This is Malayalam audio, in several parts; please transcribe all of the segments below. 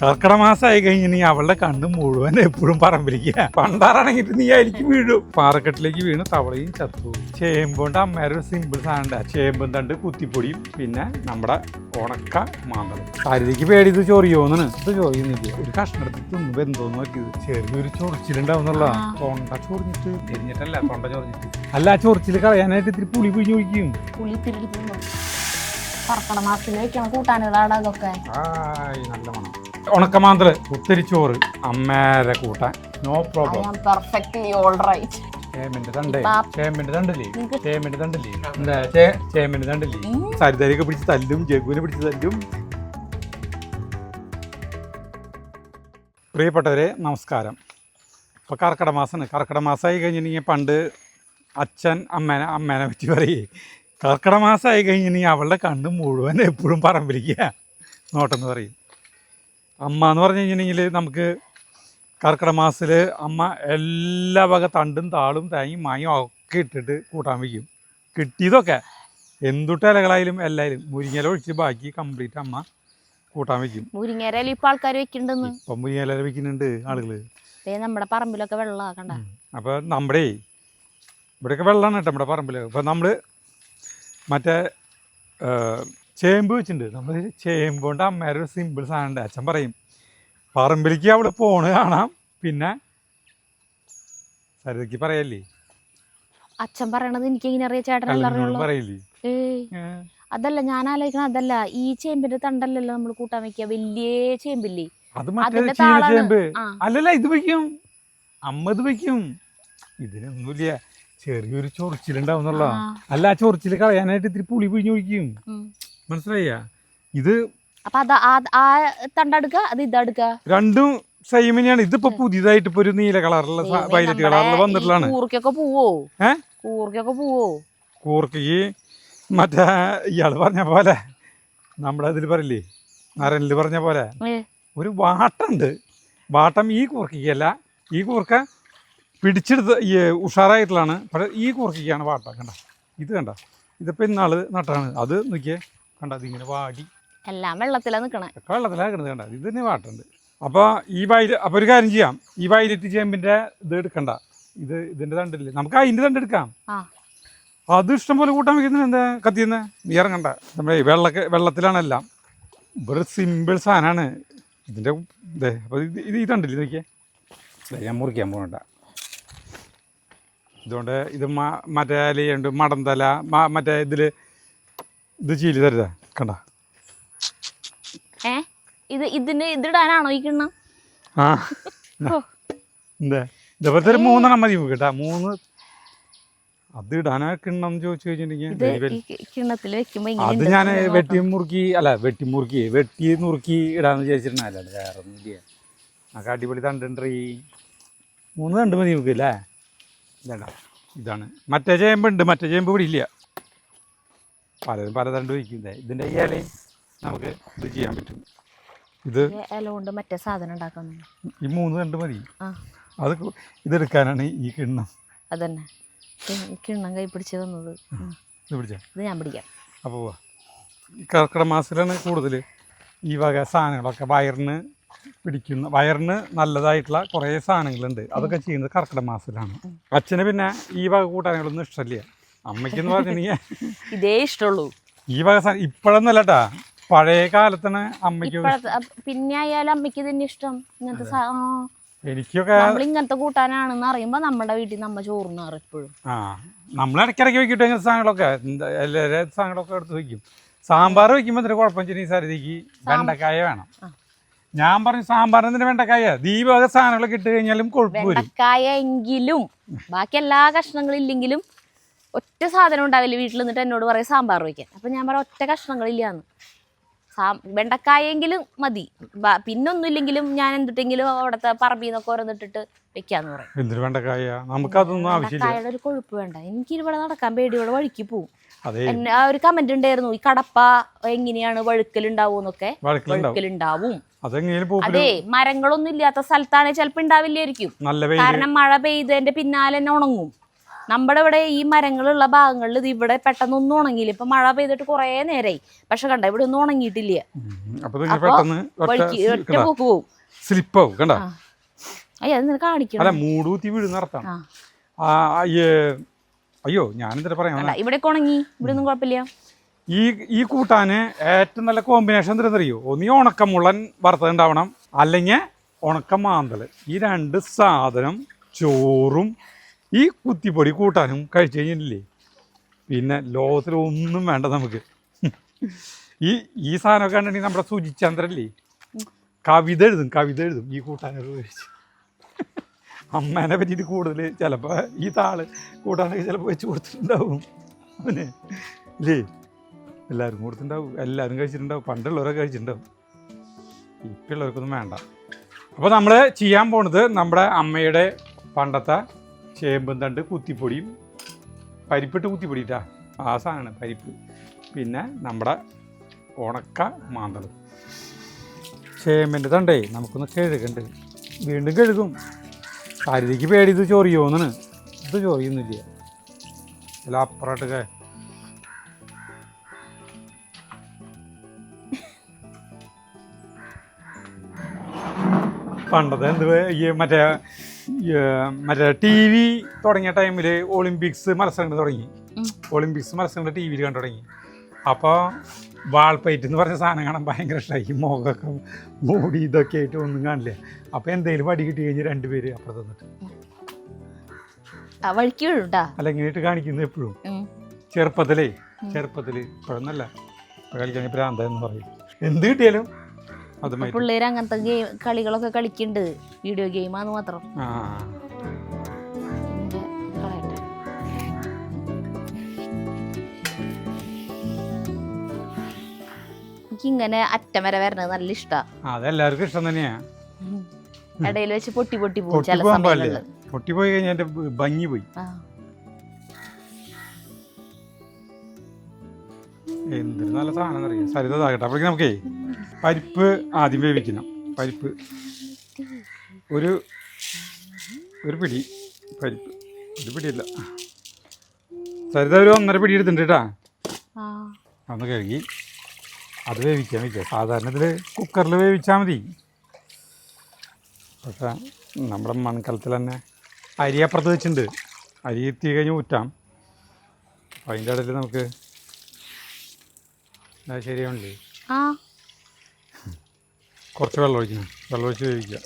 കർക്കിടക മാസമായി കഴിഞ്ഞാൽ അവളുടെ കണ്ണ് മുഴുവൻ എപ്പോഴും പറമ്പിലിരിക്കുക. പണ്ടാറാണെങ്കിൽ നീ അതിലേക്ക് വീഴും. പാറക്കെട്ടിലേക്ക് വീണ് തവളയും ചത്തു. ചേമ്പുകൊണ്ട് അമ്മേരെ ഒരു സിമ്പിൾ സാധനം. ചേമ്പും തണ്ട് കുത്തിപ്പൊടിയും പിന്നെ നമ്മുടെ ഉണക്ക മാന്തളം. സാരിക്ക് പേടി ഇത് ചൊറിയോന്നാണ്. ഇത് ചൊറിയുന്നില്ല. ഒരു കഷ്ണം എടുത്ത് തിന്നുമ്പോ എന്തോന്ന് നോക്കിയത് ചെറിയൊരു ചൊറിച്ചിലുണ്ടാവുന്നുള്ള. തൊണ്ട ചൊറിഞ്ഞിട്ട് എരിഞ്ഞിട്ടല്ല, തൊണ്ട ചൊറിഞ്ഞിട്ട്. അല്ല, ആ ചൊറിച്ചിൽ കളയാനായിട്ട് ഇത്തിരി പുളി പിഴിഞ്ഞ് ഒഴിക്കും. കർക്കിടക മാസത്തിൽ വെക്കണ കൂട്ടാനുകളാണ് അതൊക്കെ. നല്ല മണം. ഉണക്കമാന്തള്, കുത്തിരിച്ചോറ്, അമ്മേരെ കൂട്ടാൻ. No problem. Perfectly all right. ചേമ്പിന്റെ തണ്ടില്ലേ എന്താ ചേമ്പിന്റെ തണ്ടില്ലേ? സരിതയൊക്കെ പിടിച്ച് തല്ലും, ജഗുവിനെ പിടിച്ച് തല്ലും. പ്രിയപ്പെട്ടവരെ നമസ്കാരം. ഇപ്പോൾ കർക്കിടക മാസമാണ്. കർക്കിടക മാസമായി കഴിഞ്ഞിട്ടുണ്ടെങ്കിൽ പണ്ട് അച്ഛൻ അമ്മേനെ പറ്റി പറയേ, കർക്കിടക മാസമായി കഴിഞ്ഞിട്ടുണ്ടെങ്കിൽ അവളുടെ കണ്ണ് മുഴുവൻ എപ്പോഴും പറമ്പിരിക്കുക നോട്ടെന്ന് പറയും. അമ്മ എന്ന് പറഞ്ഞു കഴിഞ്ഞിട്ടുണ്ടെങ്കിൽ നമുക്ക് കർക്കിടക മാസത്തിൽ അമ്മ എല്ലാ വക തണ്ടും താളും തേങ്ങയും മായും ഒക്കെ ഇട്ടിട്ട് കൂട്ടാൻ വയ്ക്കും. കിട്ടിയതൊക്കെ എന്തുട്ട ഇലകളായാലും എല്ലായാലും മുരിങ്ങയില ഒഴിച്ച് ബാക്കി കംപ്ലീറ്റ് അമ്മ കൂട്ടാൻ വയ്ക്കും. മുരിങ്ങയില ഇപ്പൊ ആൾക്കാർ വെക്കുന്നുണ്ടെന്ന്. ഇപ്പം മുരിങ്ങയില വെക്കുന്നുണ്ട് ആളുകൾ. നമ്മുടെ പറമ്പിലൊക്കെ വെള്ളം കണ്ട. അപ്പോൾ നമ്മുടെ ഇവിടെയൊക്കെ വെള്ളമാണ് കേട്ടോ നമ്മുടെ പറമ്പിൽ. അപ്പോൾ നമ്മൾ മറ്റേ ചേമ്പ് വെച്ചിട്ടുണ്ട്. നമ്മൾ ചേമ്പ് കൊണ്ട് അമ്മേരെ ഒരു സിമ്പിൾ സാധനം ഉണ്ട്. അച്ഛൻ പറയും പറമ്പിലേക്ക് അവള് പോണ് കാണാം. പിന്നെ സരിതയ്ക്ക് പറയല്ലേ, അച്ഛൻ പറയണത് എനിക്ക് എങ്ങനെ അറിയാം? ചേട്ടൻ പറയില്ലേ? അതല്ല ഞാൻ ആലോചിക്കണം. അതല്ല, ഈ ചേമ്പിന്റെ തണ്ടല്ലല്ലോ നമ്മൾ കൂട്ടാൻ വെക്കുക. വലിയ ചേമ്പില്ലേ അത്? മറ്റേ ചേമ്പ് അല്ലല്ല, ഇത് വയ്ക്കും അമ്മ. ഇത് വയ്ക്കും. ഇതിനൊന്നുമില്ല, ചെറിയൊരു ചൊറിച്ചിലുണ്ടാവുന്നുള്ള. അല്ല, ആ ചൊറിച്ചിൽ കളയാനായിട്ട് ഇത്തിരി പുളി പിഴിഞ്ഞ് ഒഴിക്കും. മനസ്സിലായ? ഇത് രണ്ടും സെയിം തന്നെയാണ്. ഇതിപ്പോ പുതിയതായിട്ട് ഇപ്പൊ ഒരു നീല കളറിലുള്ള വയലറ്റ് കളറിൽ വന്നിട്ടുള്ളതാണ്. കൂർക്കയ്ക്ക് മറ്റേ ഇയാള് പറഞ്ഞ പോലെ, നമ്മുടെ ഇതിൽ പറയില്ലേ, നരനില് പറഞ്ഞ പോലെ ഒരു വാട്ടുണ്ട്. വാട്ടം ഈ കൂർക്കയ്ക്കല്ല. ഈ കൂർക്ക പിടിച്ചെടുത്ത് ഈ ഉഷാറായിട്ടുള്ളതാണ്. പക്ഷേ ഈ കൂർക്കയ്ക്കാണ് വാട്ടം. കണ്ട, ഇത് കണ്ട, ഇതിപ്പോൾ ഇന്നാള് നട്ടാണ്. അത് നോക്കിയേ, കണ്ട, അതിങ്ങനെ വാടി എല്ലാം വെള്ളത്തിലാണ് നിൽക്കണേ. വെള്ളത്തിലാണ് കിടന്നത്. കണ്ട, ഇതിന് വാട്ടുണ്ട്. അപ്പോൾ അപ്പോൾ ഒരു കാര്യം ചെയ്യാം. ഈ വയലറ്റ് ചേമ്പിൻ്റെ ഇത് എടുക്കണ്ട. ഇതിൻ്റെ തണ്ടില്ലേ, നമുക്ക് അതിൻ്റെ തണ്ട് എടുക്കാം. അത് ഇഷ്ടം പോലെ കൂട്ടാൻ വയ്ക്കുന്നത്. എന്താ കത്തിയെന്ന് നീ ഇറങ്ങണ്ട. നമ്മുടെ വെള്ളത്തിലാണെല്ലാം. ഒരു സിമ്പിൾ സാധനമാണ് ഇതിൻ്റെ ഇതേ. അപ്പോൾ ഇത് തണ്ടില്ലേ നോക്കിയേ, ഞാൻ മുറിക്കാൻ പോകണ്ട. ഇതുകൊണ്ട് ഇത് മറ്റേ ഇലയുണ്ട്, മടന്തല, മറ്റേ ഇത് ചീലി തരുതാ. കണ്ട, ഇതിടാനാണോ ഈ കിണ്ണം? ആ എന്താ ഇതേപോലത്തെ ഒരു 3 മതി കേട്ടാ. 3 അത് ഇടാനാ കിണ്ണം ചോദിച്ചു കഴിഞ്ഞിട്ടുണ്ടെങ്കിൽ അത് ഞാൻ വെട്ടി നുറുക്കി ഇടാന്ന് വിചാരിച്ചിട്ടുണ്ടല്ല. വേറെ ഒന്നുമില്ല. നമുക്ക് അടിപൊളി തണ്ടുണ്ട്. 3 തണ്ട് മതി നമുക്ക് അല്ലേ? ഇതാണ് മറ്റേ ചേമ്പുണ്ട്. മറ്റേ ചേമ്പ് ഇവിടെ ഇല്ല. പലതും പല തണ്ട് വയ്ക്കുന്നേ. ഇതിൻ്റെ ഇലയും നമുക്ക് ഇത് ചെയ്യാൻ പറ്റും. ഇത് ഇല കൊണ്ട് മറ്റേ സാധനം ഉണ്ടാക്കാൻ ഈ 3 തണ്ട് മതി. അത് ഇതെടുക്കാനാണ് ഈ കിണ്ണം. അതന്നെ കിണ്ണം കൈ പിടിച്ച് തന്നത്. ഇത് പിടിച്ചാ ഇത് ഞാൻ പിടിക്കാം. അപ്പോൾ കർക്കിടക മാസത്തിലാണ് കൂടുതൽ ഈ വക സാധനങ്ങളൊക്കെ വയറിന് നല്ലതായിട്ടുള്ള കുറേ സാധനങ്ങളുണ്ട്. അതൊക്കെ ചെയ്യുന്നത് കർക്കിടക മാസത്തിലാണ്. അച്ഛന് പിന്നെ ഈ വക കൂട്ടാനുകളൊന്നും ഇഷ്ടമല്ല. അമ്മയ്ക്കെന്ന് പറഞ്ഞിട്ടുണ്ടെങ്കിൽ ഇതേ ഇഷ്ടമുള്ളൂ. ഈ വക സാധനം ഇപ്പോഴൊന്നുമല്ലട്ടാ, പഴയ കാലത്താണ് അമ്മയ്ക്ക്. പിന്നെ ആയാലും അമ്മയ്ക്ക് തന്നെ ഇഷ്ടം ഇങ്ങനത്തെ. എനിക്കൊക്കെ ഇങ്ങനത്തെ കൂട്ടാനാണെന്ന് അറിയുമ്പോ നമ്മുടെ വീട്ടിൽ നമ്മ ചോറുന്നാറ് എപ്പോഴും. നമ്മൾ ഇടയ്ക്കിടയ്ക്ക് വെക്കിട്ട് ഇങ്ങനത്തെ സാധനങ്ങളൊക്കെ എല്ലാ സാധനങ്ങളൊക്കെ എടുത്ത് വയ്ക്കും. സാമ്പാർ വയ്ക്കുമ്പോൾ എന്തൊരു കുഴപ്പം വെച്ചാൽ സരിതയ്ക്ക് വെണ്ടക്കായ വേണം. ഞാൻ പറഞ്ഞു സാമ്പാറിന് വെണ്ടക്കായ, ദീപക സാധനങ്ങളൊക്കെ ഇട്ട് കഴിഞ്ഞാലും കുഴപ്പമില്ല. വെണ്ടക്കായ എങ്കിലും ബാക്കി എല്ലാ കഷ്ണങ്ങളും ഇല്ലെങ്കിലും ഒറ്റ സാധനം ഉണ്ടാവില്ല വീട്ടിൽ. നിന്നിട്ട് എന്നോട് പറയും സാമ്പാർ വയ്ക്കാൻ. അപ്പം ഞാൻ പറയാം ഒറ്റ കഷ്ണങ്ങളില്ലാന്ന്. വെണ്ടക്കായെങ്കിലും മതി. പിന്നൊന്നുമില്ലെങ്കിലും ഞാൻ എന്തിട്ടെങ്കിലും അവിടുത്തെ പറമ്പിൽ നിന്നൊക്കെ ഓരോന്നിട്ടിട്ട് വെക്കാന്ന് പറയും. എന്തൊരു വെണ്ടക്കായ, നമുക്കതൊന്നും ആവശ്യമില്ല. വെണ്ടക്കായുടെ ഒരു കൊഴുപ്പ് വേണ്ട. എനിക്ക് ഇവിടെ നടക്കാൻ പേടിയോടെ വഴുക്കി പോവും. ആ ഒരു കമന്റ് ഉണ്ടായിരുന്നു, ഈ കടപ്പ എങ്ങനെയാണ് വഴുക്കലുണ്ടാവൂന്നൊക്കെ. വഴുക്കലുണ്ടാവും. അതെ, മരങ്ങളൊന്നും ഇല്ലാത്ത സ്ഥലത്താണെങ്കിൽ ചിലപ്പോ ഉണ്ടാവില്ലായിരിക്കും. കാരണം മഴ പെയ്തതിന്റെ പിന്നാലെ തന്നെ ഉണങ്ങും. നമ്മുടെ ഇവിടെ ഈ മരങ്ങളുള്ള ഭാഗങ്ങളിൽ ഇത് ഇവിടെ പെട്ടെന്നൊന്നും ഉണങ്ങിയില്ല. ഇപ്പൊ മഴ പെയ്തിട്ട് കുറേ നേരമായി, പക്ഷെ കണ്ട ഇവിടെ ഒന്നും ഉണങ്ങിയിട്ടില്ല. ഒറ്റ പോക്ക് പോവും, സ്ലിപ്പാവും. കണ്ട അയ്യോ അത് നിനക്ക് കാണിക്കണം. മൂടൂത്തി വീഴുന്നർത്ഥം. അയ്യോ ഞാനെന്താ പറയാ, ഇവിടെ ഉണങ്ങി, ഇവിടെ ഒന്നും കുഴപ്പമില്ല. ഈ കൂട്ടാന് ഏറ്റവും നല്ല കോമ്പിനേഷൻ എന്തെന്നറിയോ? ഒന്നീ ഉണക്കമുള്ളൻ വറുത്തതുണ്ടാവണം, അല്ലെങ്കിൽ ഉണക്ക മാന്തൽ. ഈ 2 സാധനം ചോറും ഈ കുത്തിപ്പൊടി കൂട്ടാനും കഴിച്ചു കഴിഞ്ഞില്ലേ പിന്നെ ലോകത്തിൽ ഒന്നും വേണ്ട നമുക്ക്. ഈ സാധനമൊക്കെ കണ്ടിട്ടുണ്ടെങ്കിൽ നമ്മുടെ സുചിചന്ദ്രല്ലേ കവിത എഴുതും ഈ കൂട്ടാനൊക്കെ കഴിച്ച്. അമ്മേനെ പറ്റിയിട്ട് കൂടുതൽ ചിലപ്പോൾ ഈ താള് കൂട്ടാനൊക്കെ ചിലപ്പോൾ വെച്ച് കൊടുത്തിട്ടുണ്ടാവും അവന് ഇല്ലേ. എല്ലാവരും കൊടുത്തിട്ടുണ്ടാവും, എല്ലാവരും കഴിച്ചിട്ടുണ്ടാവും, പണ്ടുള്ളവരൊക്കെ കഴിച്ചിട്ടുണ്ടാവും. ഇപ്പം ഉള്ളവർക്കൊന്നും വേണ്ട. അപ്പോൾ നമ്മൾ ചെയ്യാൻ പോണത് നമ്മുടെ അമ്മയുടെ പണ്ടത്തെ ചേമ്പും തണ്ട് കുത്തിപ്പൊടിയും പരിപ്പിട്ട് കുത്തിപ്പൊടിയിട്ടാ ആ സാധനമാണ് പരിപ്പ്, പിന്നെ നമ്മുടെ ഉണക്ക മാന്തളും. ചേമ്പിൻ്റെ തണ്ടേ നമുക്കൊന്ന് കഴുകണ്ട്, വീണ്ടും കഴുകും. കരുതിക്ക് പേടി ഇത് ചൊറിയോന്നാണ്. ഇത് ചൊറിയൊന്നുമില്ല, ചില അപ്പുറമായിട്ടൊക്കെ. പണ്ടത്തെ മറ്റേ TV തുടങ്ങിയ ടൈമിൽ ഒളിമ്പിക്സ് മത്സരങ്ങൾ തുടങ്ങി. ഒളിമ്പിക്സ് മത്സരങ്ങൾ TV കണ്ടു തുടങ്ങി. അപ്പോൾ വാൾപ്പയറ്റ് എന്ന് പറഞ്ഞ സാധനം കാണാൻ ഭയങ്കര ഇഷ്ടമായി. മുഖമൊക്കെ മൂടി ഇതൊക്കെ ആയിട്ട് ഒന്നും കാണില്ല. അപ്പോൾ എന്തെങ്കിലും വടി കിട്ടി കഴിഞ്ഞ് 2 പേര് അപ്പുറത്ത് നിന്നിട്ട് അല്ല ഇങ്ങനെയിട്ട് കാണിക്കുന്നത് എപ്പോഴും. ചെറുപ്പത്തിൽ ഇപ്പോഴൊന്നല്ല, കളിക്കാൻ ഭ്രാന്ത എന്ന് പറയും. എന്ത് കിട്ടിയാലും പിള്ളേര് അങ്ങനത്തെ കളികളൊക്കെ കളിക്കുന്നുണ്ട്, വീഡിയോ ഗെയിമാന്ന് മാത്രം. എനിക്കിങ്ങനെ അറ്റം വരെ വരണത് നല്ല ഇഷ്ടാ. അതെല്ലാവർക്കും ഇഷ്ടം തന്നെയാ. ഇടയിൽ വെച്ച് പൊട്ടി പോകും ചില സമയങ്ങളിൽ. പൊട്ടി പോയി കഴിഞ്ഞാൽ എന്റെ ഭംഗി പോയി. എന്തൊരു നല്ല സാധനം അറിയാം. സരിതാകട്ടെ. അപ്പോഴേക്കും നമുക്കേ പരിപ്പ് ആദ്യം വേവിക്കണം. പരിപ്പ് ഒരു പിടി പരിപ്പ്, ഒരു പിടിയല്ല സരിത ഒരു 1.5 പിടി എടുത്തിട്ടുണ്ട് കേട്ടാ. ഒന്ന് കഴുകി അത് വേവിക്കാൻ വയ്ക്കുക. സാധാരണ ഇതിൽ കുക്കറിൽ വേവിച്ചാൽ മതി, പക്ഷേ നമ്മുടെ മൺകലത്തിൽ തന്നെ അരി അപ്പുറത്ത് വെച്ചിട്ടുണ്ട്. അരി എത്തി കഴിഞ്ഞ് ഊറ്റാം. അപ്പം അതിൻ്റെ ഇടയിൽ നമുക്ക് ശരിയാവണില്ലേ, കുറച്ച് വെള്ളം ഒഴിക്കണം. വെള്ളം ഒഴിച്ച് വേവിക്കുക.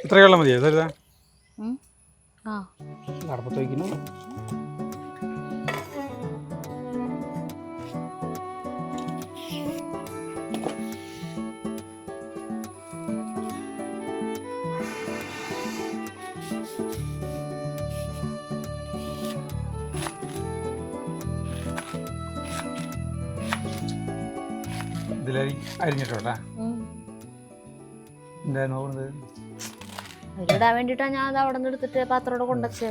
ഇത്ര വെള്ളം മതിയോ സരിത? അടുപ്പത്ത് വയ്ക്കുന്നു. ഇതിലരി അരിഞ്ഞിട്ടോട്ടാ. എന്തായിരുന്നു നോക്കുന്നത്? ഇടാൻ വേണ്ടിട്ടാ ഞാൻ അത് അവിടെ നിന്ന് എടുത്തിട്ട് പാത്രോടെ കൊണ്ടുവച്ചേ.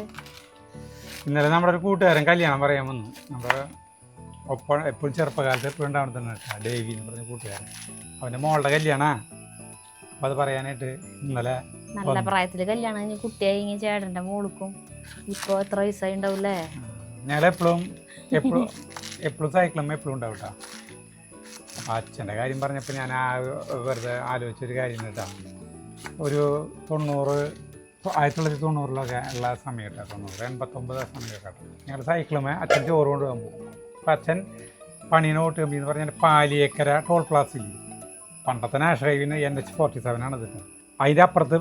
ഇന്നലെ നമ്മുടെ ഒരു കൂട്ടുകാരൻ കല്യാണം പറയാൻ വന്നു. നമ്മുടെ ഒപ്പം എപ്പോഴും ചെറുപ്പകാലത്ത് എപ്പോഴും ഉണ്ടാവണം തന്നെ കേട്ടോ, ഡേവി എന്ന് പറഞ്ഞ കൂട്ടുകാരൻ. അവൻ്റെ മോളുടെ കല്യാണാ. അപ്പം അത് പറയാനായിട്ട് ഇന്നലെ നല്ല പ്രായത്തിൽ കല്യാണം കഴിഞ്ഞ് കുട്ടിയായി ചേട്ടൻ്റെ മോൾക്കും. ഇപ്പോൾ എത്ര വയസ്സായി ഉണ്ടാവില്ലേ? ഞങ്ങൾ എപ്പോഴും സൈക്കിളും എപ്പോഴും ഉണ്ടാവും കേട്ടോ. അച്ഛൻ്റെ കാര്യം പറഞ്ഞപ്പോൾ ഞാൻ വെറുതെ ആലോചിച്ചൊരു കാര്യം കേട്ടോ. ഒരു 1990 ഉള്ള സമയം കേട്ടോ, 89 സമയമൊക്കെ ഞങ്ങൾ സൈക്കിളുമേ അച്ഛൻ ചോറ് കൊണ്ടുപോകാൻ പോകും. അപ്പം അച്ഛൻ പണീനോട്ട് കമ്പി എന്ന് പറഞ്ഞാൽ പാലിയേക്കര ടോൾ പ്ലാസിൽ പണ്ടത്തെ നാഷണൽ ഹൈവേന്ന് NH47 ആണ് ഇതിട്ട്. അതിൻ്റെ അപ്പുറത്ത്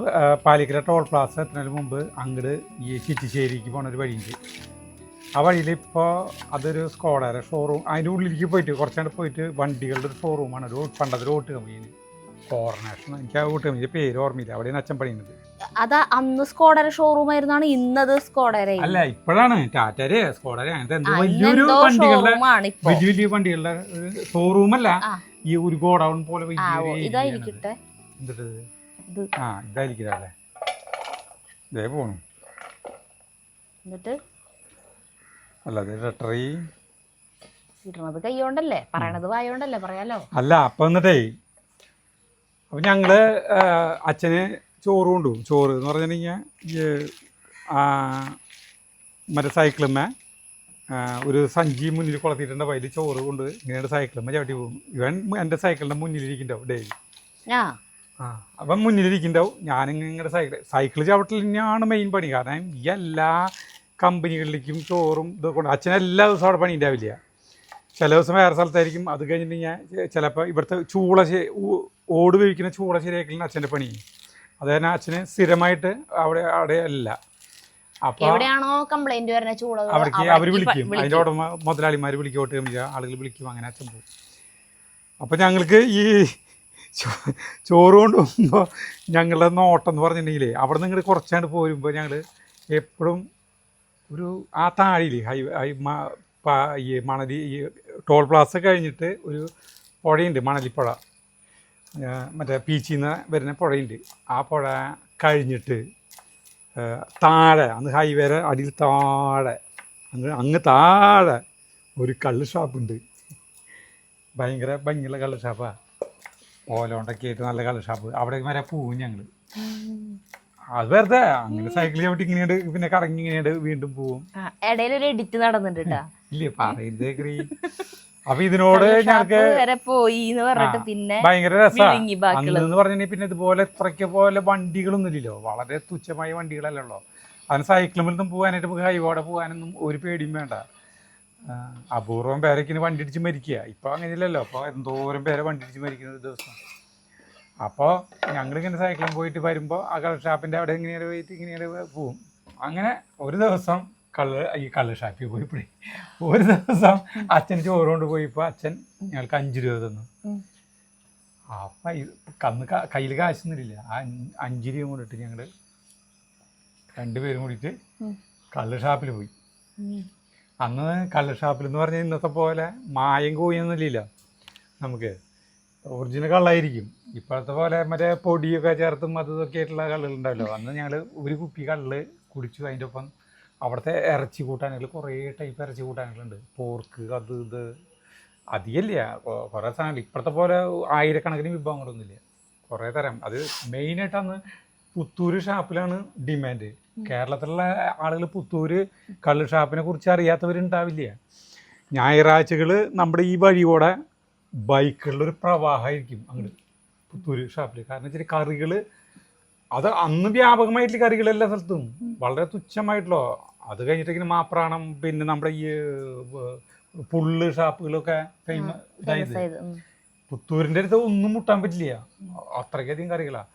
പാലിയേക്കര ടോൾ പ്ലാസ എത്തുന്നതിന് മുമ്പ് അങ്ങോട്ട് ഈ ചിറ്റിശ്ശേരിക്ക് പോകുന്നൊരു വഴിയുണ്ട്. ആ വഴിയിൽ ഇപ്പോൾ അതൊരു സ്കോഡയുടെ ഷോറൂം. അതിൻ്റെ ഉള്ളിലേക്ക് പോയിട്ട് കുറച്ചാണ്ട് പോയിട്ട് വണ്ടികളുടെ ഒരു ഷോറൂമാണ്. പണ്ടത്തെ ഒരു ഓട്ട് കമ്പനി കോർണേഷൻ. എനിക്ക് ആ ഓട്ട് കമ്പനിയുടെ പേര് ഓർമ്മയില്ല. അവിടെയാണ് അച്ഛൻ പണിയുന്നത്. അതാ അന്ന് സ്കോഡയുടെ ഷോറൂം ആയിരുന്നാണ്, ഇന്നത് സ്കോഡയുടെ അല്ല. ഇപ്പോഴാണ് ടാറ്റയുടെ സ്കോഡയുടെ അങ്ങനത്തെ എന്തോ വലിയൊരു വണ്ടികളുടെ വലിയ വണ്ടികളുടെ ഷോറൂമല്ല, ഈ ഒരു ഗോഡൗൺ പോലെ ഇതായിരിക്കട്ടെ. ഇതായിരിക്കല്ലേ ഇതേ പോണു. എന്നിട്ട് അല്ലാതെ റട്ടറി ഇടണത് കൈയോണ്ടല്ലേ, പറയണത് വായോണ്ടല്ലേ, പറയാലോ. അല്ല അപ്പം എന്നിട്ടേ അപ്പം ഞങ്ങൾ അച്ഛന് ചോറ് കൊണ്ടുപോകും. ചോറ് എന്ന് പറഞ്ഞിട്ടുണ്ടെങ്കിൽ മറ്റേ സൈക്കിളുമ്മേ ഒരു സഞ്ചി മുന്നിൽ കുളത്തിയിട്ടുണ്ട് അതിൽ ചോറ് കൊണ്ട് ഇങ്ങനെ സൈക്കിളുമ്മ ചവിട്ടി പോകും. ഇവൻ എൻ്റെ സൈക്കിളിൻ്റെ മുന്നിലിരിക്കുന്നുണ്ടാവും ഡെയിലി. അപ്പം മുന്നിലിരിക്കുന്നുണ്ടാവും. ഞാനിങ്ങനെ സൈക്കിൾ ചവിട്ടൽ തന്നെയാണ് മെയിൻ പണി. കാരണം ഈ എല്ലാ കമ്പനികളിലേക്കും ചോറും ഇതൊക്കെ കൊണ്ട് അച്ഛൻ എല്ലാ ദിവസവും അവിടെ പണി ഉണ്ടാവില്ല. ചില ദിവസം വേറെ സ്ഥലത്തായിരിക്കും. അത് കഴിഞ്ഞിട്ടുണ്ടെങ്കിൽ ചിലപ്പോൾ ഇവിടുത്തെ ഓട് വേവിക്കുന്ന ചൂള ശരിയാക്കലിന് അച്ഛൻ്റെ പണി. അത് തന്നെ അച്ഛന് സ്ഥിരമായിട്ട് അവിടെ അല്ല. അപ്പോൾ അവിടേക്ക് അവർ വിളിക്കും. അതിൻ്റെ ഉടമ മുതലാളിമാർ വിളിക്കും, ഓട്ട് കമ്പനി ആളുകൾ വിളിക്കും. അങ്ങനെ അച്ഛൻ പോകും. അപ്പോൾ ഞങ്ങൾക്ക് ഈ ചോറ് കൊണ്ടുപോകുമ്പോൾ ഞങ്ങളുടെ നോട്ടം എന്ന് പറഞ്ഞിട്ടുണ്ടെങ്കിൽ അവിടെ നിന്ന് ഇങ്ങോട്ട് കുറച്ചാണ്ട് പോരുമ്പോൾ ഞങ്ങൾ എപ്പോഴും ഒരു ആ താഴിയിൽ ഈ മണലി ഈ ടോൾ പ്ലാസ കഴിഞ്ഞിട്ട് ഒരു പുഴയുണ്ട്, മണലിപ്പുഴ, മറ്റേ പീച്ചിന്ന് വരുന്ന പുഴയുണ്ട്. ആ പുഴ കഴിഞ്ഞിട്ട് താഴെ അന്ന് ഹൈവേരെ അടിയിൽ താഴെ അങ്ങ് താഴെ ഒരു കള്ള് ഷാപ്പുണ്ട്. ഭയങ്കര ഭംഗിയുള്ള കള്ള് ഷാപ്പാണ്. ഓലോണ്ടൊക്കെ ആയിട്ട് നല്ല കള്ള് ഷാപ്പ്. അവിടെ വരെ പോവും ഞങ്ങൾ. അത് വെറുതെ അങ്ങനെ സൈക്കിൾ ചവിട്ടി ഇങ്ങനെയുണ്ട്, പിന്നെ കറങ്ങി ഇങ്ങനെയുണ്ട്, വീണ്ടും പോവും. ഇടയിലൊരു എഡിറ്റ് നടന്നിട്ടുണ്ട്. ഇല്ലേ പറയുന്നേ. അപ്പൊ ഇതിനോട് ഞങ്ങൾക്ക് ഭയങ്കര രസമാണ്. അന്നെന്ന് പറഞ്ഞിട്ടുണ്ടെങ്കിൽ പിന്നെ ഇതുപോലെ ഇത്രയ്ക്ക് പോലെ വണ്ടികളൊന്നും ഇല്ലല്ലോ. വളരെ തുച്ഛമായ വണ്ടികളല്ലല്ലോ. അതിന് സൈക്കിളിൽ പോകാനായിട്ട് നമുക്ക് ഹൈവേടെ പോകാനൊന്നും ഒരു പേടിയും വേണ്ട. അപൂർവം പേരൊക്കെ വണ്ടി ഇടിച്ച് മരിക്കുക. ഇപ്പോൾ അങ്ങനെയില്ലല്ലോ. അപ്പോൾ എന്തോരം പേരെ വണ്ടി ഇടിച്ച് മരിക്കുന്നത് ദിവസം. അപ്പോൾ ഞങ്ങളിങ്ങനെ സൈക്കിളിൽ പോയിട്ട് വരുമ്പോൾ ആ കള്ള് ഷാപ്പിൻ്റെ അവിടെ ഇങ്ങനെ പോയിട്ട് ഇങ്ങനെ പോവും. അങ്ങനെ ഒരു ദിവസം ഈ കള്ള് ഷാപ്പിൽ പോയിപ്പോയി ഒരു ദിവസം അച്ഛൻ ചോറ് കൊണ്ട് പോയപ്പോൾ അച്ഛൻ ഞങ്ങൾക്ക് 5 രൂപ തന്നു. അപ്പം കയ്യിൽ കാശൊന്നുമില്ല. ആ 5 രൂപ കൊണ്ടിട്ട് ഞങ്ങൾ രണ്ടുപേരും കൂടിയിട്ട് കള്ള് ഷാപ്പിൽ പോയി. അന്ന് കള്ള് ഷാപ്പിൽ എന്ന് പറഞ്ഞാൽ ഇന്നത്തെ പോലെ മായം കോയൊന്നുമില്ലല്ലോ. നമുക്ക് ഒറിജിനൽ കള്ളായിരിക്കും. ഇപ്പോഴത്തെ പോലെ മറ്റേ പൊടിയൊക്കെ ചേർത്തും അതൊക്കെ ആയിട്ടുള്ള കള്ളുകളുണ്ടല്ലോ. അന്ന് ഞങ്ങൾ ഒരു കുപ്പി കള്ള് കുടിച്ചു. അതിൻ്റെ ഒപ്പം അവിടുത്തെ ഇറച്ചി കൂട്ടാനുകൾ കുറേ ടൈപ്പ് ഇറച്ചി കൂട്ടാനുകളുണ്ട്. പോർക്ക്, അത് ഇത് അധികമില്ല, കുറേ സാധനങ്ങൾ. ഇപ്പോഴത്തെ പോലെ ആയിരക്കണക്കിന് വിഭവങ്ങളൊന്നുമില്ല, കുറേ തരം. അത് മെയിനായിട്ട് അന്ന് പുത്തൂർ ഷാപ്പിലാണ് ഡിമാൻഡ്. കേരളത്തിലുള്ള ആളുകൾ പുത്തൂർ കള്ള് ഷാപ്പിനെ കുറിച്ച് അറിയാത്തവരുണ്ടാവില്ല. ഞായറാഴ്ചകൾ നമ്മുടെ ഈ വഴിയോടെ ബൈക്കുകളിലൊരു പ്രവാഹമായിരിക്കും അങ്ങോട്ട് പുത്തൂർ ഷാപ്പിൽ. കാരണം വെച്ചാൽ കറികൾ അത് അന്ന് വ്യാപകമായിട്ടുള്ള കറികൾ എല്ലാ സ്ഥലത്തും വളരെ തുച്ഛമായിട്ടുള്ളോ. അത് കഴിഞ്ഞിട്ടിങ്ങനെ മാപ്രാണം, പിന്നെ നമ്മുടെ ഈ പുള്ള് ഷാപ്പുകളൊക്കെ ഫേമസ് ഇതായത്. പുത്തൂരിൻ്റെ അടുത്ത് ഒന്നും മുട്ടാൻ പറ്റില്ല, അത്രയ്ക്കധികം കറികളാണ്.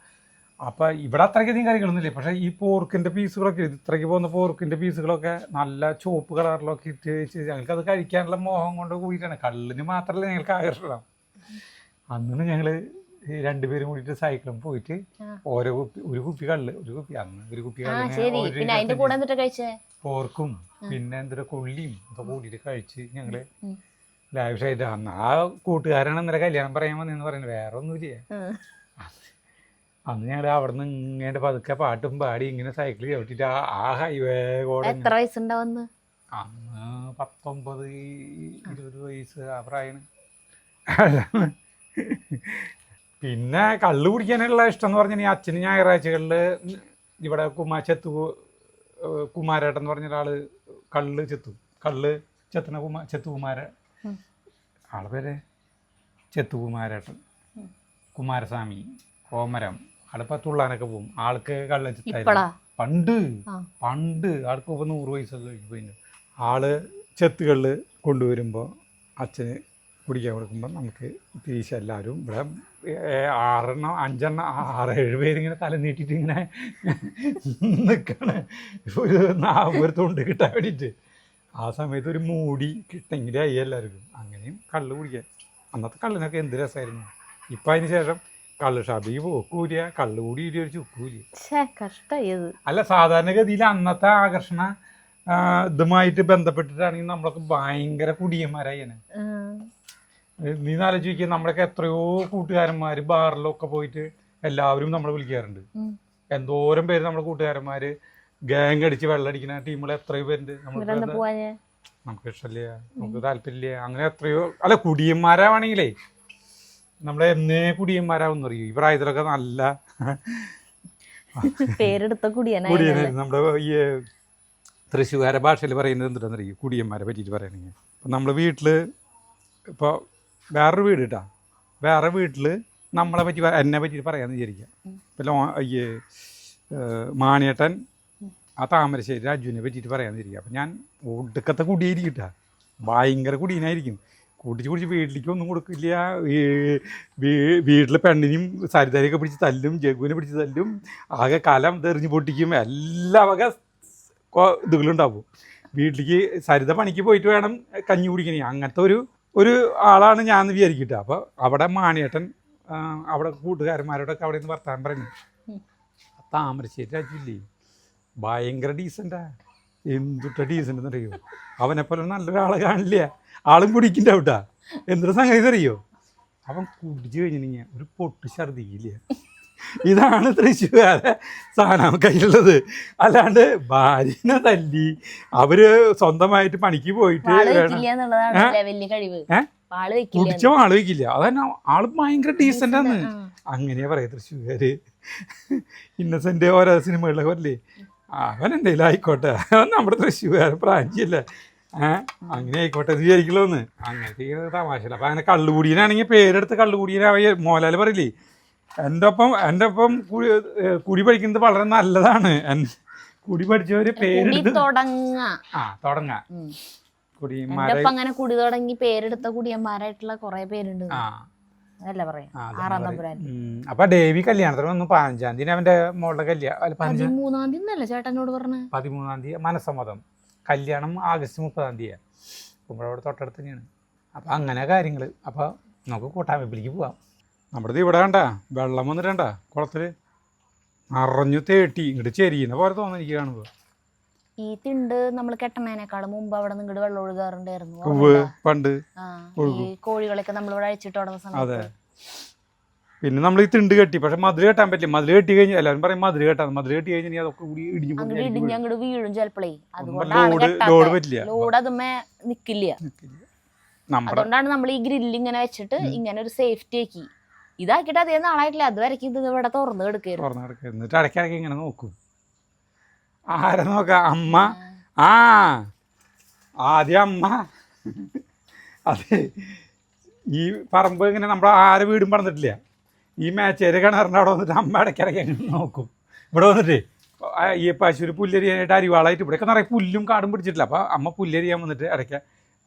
അപ്പം ഇവിടെ അത്രയ്ക്കധികം കറികളൊന്നുമില്ല. പക്ഷേ ഈ പോർക്കിൻ്റെ പീസുകളൊക്കെ ഇത്രയ്ക്ക് പോകുന്ന പോർക്കിൻ്റെ പീസുകളൊക്കെ നല്ല ചുവപ്പ് കളറിലൊക്കെ ഇട്ട് വെച്ച് ഞങ്ങൾക്കത് കഴിക്കാനുള്ള മോഹം കൊണ്ട് കൂടിയിട്ടാണ്. കള്ളിന് മാത്രമല്ല ഞങ്ങൾക്ക് ആകർഷണം. അന്ന് ഞങ്ങൾ രണ്ടുപേരും കൂടിയിട്ട് സൈക്കിളും പോയിട്ട് ഒരു കുപ്പി കള്ള്, അന്ന് ഒരു കുപ്പി പോർക്കും പിന്നെ എന്തൊരു കൊള്ളിയും ഒക്കെ കൂടിയിട്ട് കഴിച്ച് ഞങ്ങള് ലാവിഷായിട്ട്. അന്ന് ആ കൂട്ടുകാരാണ് ഇന്നലെ കല്യാണം പറയാൻ വന്നെന്ന് പറയുന്നത്, വേറെ ഒന്നുമില്ല. അന്ന് ഞങ്ങൾ അവിടെ നിന്ന് ഇങ്ങനെ പതുക്കെ പാട്ടും പാടി ഇങ്ങനെ സൈക്കിൾ ചവിട്ടിട്ട് ആ ഹൈവേ കൂടെ. എത്ര വയസ്സുണ്ടാവുന്നു അന്ന്? 19-20 വയസ്സ് ആ പ്രായം. പിന്നെ കള്ള് കുടിക്കാനുള്ള ഇഷ്ടം എന്ന് പറഞ്ഞാൽ അച്ഛന് ഞായറാഴ്ചകളിൽ ഇവിടെ കുമാരേട്ടൻ എന്ന് പറഞ്ഞ ഒരാൾ കള്ള് ചെത്തുന്ന ചെത്തുകുമാര ആളെ പേര് ചെത്തുകുമാരേട്ടൻ, കുമാരസ്വാമി, കോമരം. ആളിപ്പോൾ തുള്ളാനൊക്കെ പോകും. ആൾക്ക് കള്ള് ചെത്തായിരുന്നു പണ്ട് ആൾക്ക് ഇപ്പോൾ 100 വയസ്സൊക്കെ കഴിഞ്ഞു. ആള് ചെത്തുകളിൽ കൊണ്ടുവരുമ്പോൾ അച്ഛന് കുടിക്കാൻ കൊടുക്കുമ്പോൾ നമുക്ക് തിരിച്ച് എല്ലാവരും ഇവിടെ 6-7 പേരിങ്ങനെ തല നീട്ടിയിട്ട് ഇങ്ങനെ നിൽക്കണം ഒരു നാമ്പുരത്തുണ്ട് കിട്ടാൻ വേണ്ടിയിട്ട്. ആ സമയത്ത് ഒരു മൂടി കിട്ടെങ്കിലേ ആയി എല്ലാവർക്കും. അങ്ങനെയും കള്ള് കുടിക്കാൻ. അന്നത്തെ കള്ളിനൊക്കെ എന്ത് രസമായിരുന്നു. ഇപ്പം അതിന് ശേഷം കള്ള് ഷാപ്പിക്ക് പോക്കൂല, കള്ള് കൂടി ഒരു ചുക്കൂല. അല്ല, സാധാരണഗതിയിൽ അന്നത്തെ ആകർഷണ ഇതുമായിട്ട് ബന്ധപ്പെട്ടിട്ടാണെങ്കിൽ നമ്മളൊക്കെ ഭയങ്കര കുടിയന്മാരായാണ്. നീ ആലോചിക്കുക, നമ്മളൊക്കെ എത്രയോ കൂട്ടുകാരന്മാർ ബാറിലൊക്കെ പോയിട്ട് എല്ലാവരും നമ്മളെ വിളിക്കാറുണ്ട്. എന്തോരം പേര് നമ്മുടെ കൂട്ടുകാരന്മാര് ഗാങ് അടിച്ച് വെള്ളം അടിക്കുന്ന ടീമുകൾ എത്രയോ പേരുണ്ട്. നമുക്ക് ഇഷ്ടമില്ല, നമുക്ക് താല്പര്യമില്ല, അങ്ങനെ എത്രയോ. അല്ല, കുടിയന്മാരാവാണെങ്കിലേ നമ്മളെ എന്നേ കുടിയന്മാരാവെന്ന് അറിയൂ. ഈ പ്രായത്തിലൊക്കെ നല്ല പേരെടുത്ത കുടിയനായിരുന്നു. നമ്മുടെ ഈ തൃശ്ശൂകാരെ ഭാഷയിൽ പറയുന്നത് എന്തിട്ടാണെന്നറിയും കുടിയന്മാരെ പറ്റിയിട്ട് പറയണെങ്കിൽ. ഇപ്പം നമ്മൾ വീട്ടിൽ ഇപ്പോൾ വേറൊരു വീട് കിട്ടാ, വേറെ വീട്ടിൽ നമ്മളെ പറ്റി എന്നെ പറ്റിയിട്ട് പറയാമെന്ന് വിചാരിക്കുക. ഇപ്പം മാണിയേട്ടൻ ആ താമരശ്ശേരി രാജുവിനെ പറ്റിയിട്ട് പറയാമെന്ന് വിചാരിക്കുക. അപ്പം ഞാൻ ഒടുക്കത്തെ കുടിയായിരിക്കും കേട്ടാ, ഭയങ്കര കുടിയനായിരിക്കും. കുടിച്ച് വീട്ടിലേക്ക് ഒന്നും കൊടുക്കില്ല. വീട്ടിൽ പെണ്ണിനെയും സരിതരെയൊക്കെ പിടിച്ച് തല്ലും, ജഗുവിനെ പിടിച്ച് തല്ലും, ആകെ കലം തെറിഞ്ഞ് പൊട്ടിക്കും, എല്ലാ വക ഇതുകളുണ്ടാവും. വീട്ടിലേക്ക് സരിത പണിക്ക് പോയിട്ട് വേണം കഞ്ഞി കുടിക്കണേ. അങ്ങനത്തെ ഒരു ആളാണ് ഞാൻ എന്ന് വിചാരിക്കട്ടെ. അപ്പോൾ അവിടെ മാണിയേട്ടൻ അവിടെ കൂട്ടുകാരന്മാരോടൊക്കെ അവിടെ നിന്ന് വർത്താനം പറയുന്നു. താമരശ്ശേരി രാജുവില്ലേ ഭയങ്കര ഡീസൻ്റാ, എന്തുട്ട ഡീസൻ്റ് എന്നറിയോ. അവനെപ്പോലെ നല്ലൊരാളെ കാണില്ല, ആളും കുടിക്കണ്ട കേട്ടാ. എന്തൊരു സംഗതി അറിയോ, അവൻ കുടിച്ചു കഴിഞ്ഞിട്ടുണ്ടെങ്കിൽ ഒരു പൊട്ട് ഛർദിക്കില്ല. ഇതാണ് തൃശ്ശൂർകാരെ സാധനം കയ്യിലുള്ളത്. അല്ലാണ്ട് ഭാര്യനെ തല്ലി അവര് സ്വന്തമായിട്ട് പണിക്ക് പോയിട്ട് കുടിച്ച ആള് വയ്ക്കില്ല. അതന്നെ ആള് ഭയങ്കര ഡീസൻ്റാന്ന്. അങ്ങനെയാ പറയാ തൃശ്ശൂർകാര്. ഇന്നസെന്റ് ഓരോ സിനിമകളിലൊക്കെ വരില്ലേ, അവൻ എന്തെങ്കിലും ആയിക്കോട്ടെ, അവൻ നമ്മുടെ തൃശ്ശൂർകാരൻ പ്രാഞ്ചിയല്ലേ, അങ്ങനെ ആയിക്കോട്ടെ എന്ന് വിചാരിക്കലോന്ന്. അങ്ങനത്തെ തമാശല്ല. അപ്പം അങ്ങനെ കള്ളുകൂടിയനാണെങ്കിൽ പേരെടുത്ത് കള്ളുകൂടിയനായ മോഹൻലാൽ പറയില്ലേ, എൻ്റെ ഒപ്പം കുടി പഠിക്കുന്നത് വളരെ നല്ലതാണ്. കുടി പഠിച്ചവര് പേരെടുത്ത് തുടങ്ങാം. അങ്ങനെ കുടി തുടങ്ങി പേരെടുത്ത കുടിയന്മാരായിട്ടുള്ള കുറെ പേരുണ്ട്. അപ്പൊ ദേവി കല്യാണത്തിന് വന്നു 15-ാം തീയതി അവന്റെ മോളുടെ കല്യാണം. 13-ാം തീയതി ചേട്ടനോട് പറഞ്ഞു. 13-ാം തീയതി മനസ്സമ്മതം, കല്യാണം ആഗസ്റ്റ് 30-ാം തീയതി. കുമ്പളവിടെ തൊട്ടടുത്ത് തന്നെയാണ്. അപ്പം അങ്ങനെ കാര്യങ്ങൾ. അപ്പോൾ നമുക്ക് കൂട്ടായ്മയിലേക്ക് പോവാം. നമ്മുടെ ഇവിടെ കണ്ട വെള്ളം വന്നിട്ടണ്ട കുളത്തിൽ നിറഞ്ഞു തേട്ടി ഇങ്ങോട്ട് ചെരിയുന്ന പോലെ തോന്നുന്നു എനിക്ക് കാണുമ്പോൾ. ഈ തിണ്ട് നമ്മൾ കെട്ടണേനേക്കാളും മുമ്പ് അവിടെ നിങ്ങോട്ട് വെള്ളം ഒഴുകാറുണ്ടായിരുന്നു പണ്ട്. ഈ കോഴികളൊക്കെ നമ്മളിവിടെ അഴിച്ചിട്ട് ഓടുന്ന സമയത്ത്. പിന്നെ നമ്മൾ ഈ തിണ്ട് കെട്ടി, പക്ഷെ മതിൽ കെട്ടാൻ പറ്റില്ല. മതിൽ കെട്ടി കഴിഞ്ഞാൽ എല്ലാവരും പറയും മതിൽ കെട്ടാൻ. മതിൽ കെട്ടി കഴിഞ്ഞാൽ അതൊക്കെ കൂടി ഇടിഞ്ഞങ്ങോട്ട് വീഴും ചിലപ്പോഴേ. ലോഡ് പറ്റില്ല, ലോഡ് അതുമേ നിക്കില്ല. അതുകൊണ്ടാണ് നമ്മൾ ഈ ഗ്രില്ല് ഇങ്ങനെ വെച്ചിട്ട് ഇങ്ങനെ ഒരു സേഫ്റ്റി ആക്കി ഇതാക്കിയിട്ട് അതേ നാളായിട്ടില്ല. അത് വരയ്ക്കും ഇത് ഇവിടെ തുറന്ന് കിടക്കായിരുന്നു. എന്നിട്ട് ഇടയ്ക്കിടയ്ക്ക് ഇങ്ങനെ നോക്കും. ആരെ നോക്കാം? അമ്മ. ആദ്യം അമ്മ. അതെ, ഈ പറമ്പ് ഇങ്ങനെ നമ്മൾ ആരെ വീടും പറഞ്ഞിട്ടില്ല. ഈ മേച്ചേരി കിണറിൻ്റെ അവിടെ വന്നിട്ട് അമ്മ ഇടയ്ക്കിടയ്ക്ക് അങ്ങനെ നോക്കും. ഇവിടെ വന്നിട്ട് ഈ പശുവിന് പുല്ലരിയാനായിട്ട് അരിവാളായിട്ട് ഇവിടെയൊക്കെ നിറയെ പുല്ലും കാടും പിടിച്ചിട്ടില്ല. അപ്പോൾ അമ്മ പുല്ലരിയാൻ വന്നിട്ട് ഇടയ്ക്ക്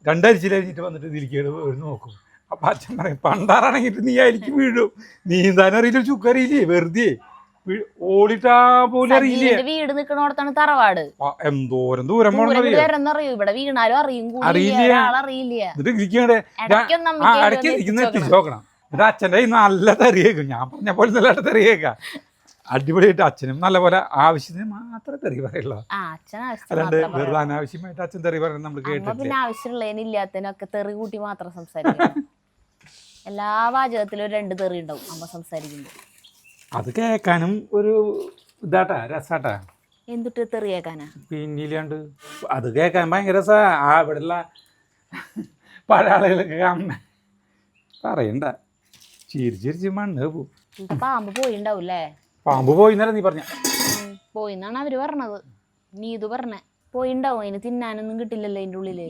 2 അരിച്ചിലരിഞ്ഞിട്ട് വന്നിട്ട് ഇതിലേക്ക് നോക്കും. അപ്പം അച്ഛൻ പറയും, പണ്ടാറാണെങ്കിട്ട് നീ അതിലേക്ക് വീഴും, നീന്താനറിയില്ല, ചുക്കറിയില്ലേ, വെറുതെ ഓടിട്ടാ പോലും അറിയില്ലേ. വീട് നിൽക്കണോടത്താണ് തറവാട്. എന്തോരം ദൂരം പോകണമെന്നറിയോ, ഇവിടെ വീണാലും അറിയില്ല. ഇടയ്ക്ക് ഇരിക്കുന്ന എത്തിച്ച് നോക്കണം. ഇത് അച്ഛൻ്റെ നല്ല തെറിയേക്കും. ഞാൻ പറഞ്ഞ പോലെ നല്ല തെറിയേക്കാം. അടിപൊളിയായിട്ട് അച്ഛനും നല്ലപോലെ ആവശ്യത്തിന് മാത്രമേ തെറി പറയുള്ളൂ. അല്ലാണ്ട് വെറുതെ അനാവശ്യമായിട്ട് അച്ഛൻ തെറി പറയുന്നത് നമ്മൾ കേട്ടിട്ടില്ല. ആവശ്യമുള്ളതിനില്ലാത്തതിനൊക്കെ തെറി കൂട്ടി മാത്രം സംസാരിക്കും. എല്ലാ വാചകത്തിലും 2 തെറി ഉണ്ടാവും അമ്മ സംസാരിക്കുമ്പോൾ. അത് കേൾക്കാനും ഒരു ഇതാട്ടാ, രസാട്ടാ. എന്തിട്ട് തെറി കേൾക്കാനാ? പിന്നില്ലാണ്ട് അത് കേൾക്കാൻ ഭയങ്കര രസാ. ഇവിടെയുള്ള പല ആളുകളൊക്കെ അമ്മ പറയണ്ട, ചിരിച്ചിരിച്ച് മണ്ണ് പോവും. പാമ്പ് പോയിണ്ടാവൂല്ലേ? പാമ്പ് പോയിന്നല്ല നീ പറഞ്ഞ? പോയിന്നാണ് അവര് പറഞ്ഞത്. നീ ഇത് പറഞ്ഞേ പോയിണ്ടാവും. അതിന് തിന്നാനൊന്നും കിട്ടില്ലല്ലോ അതിൻ്റെ ഉള്ളില്.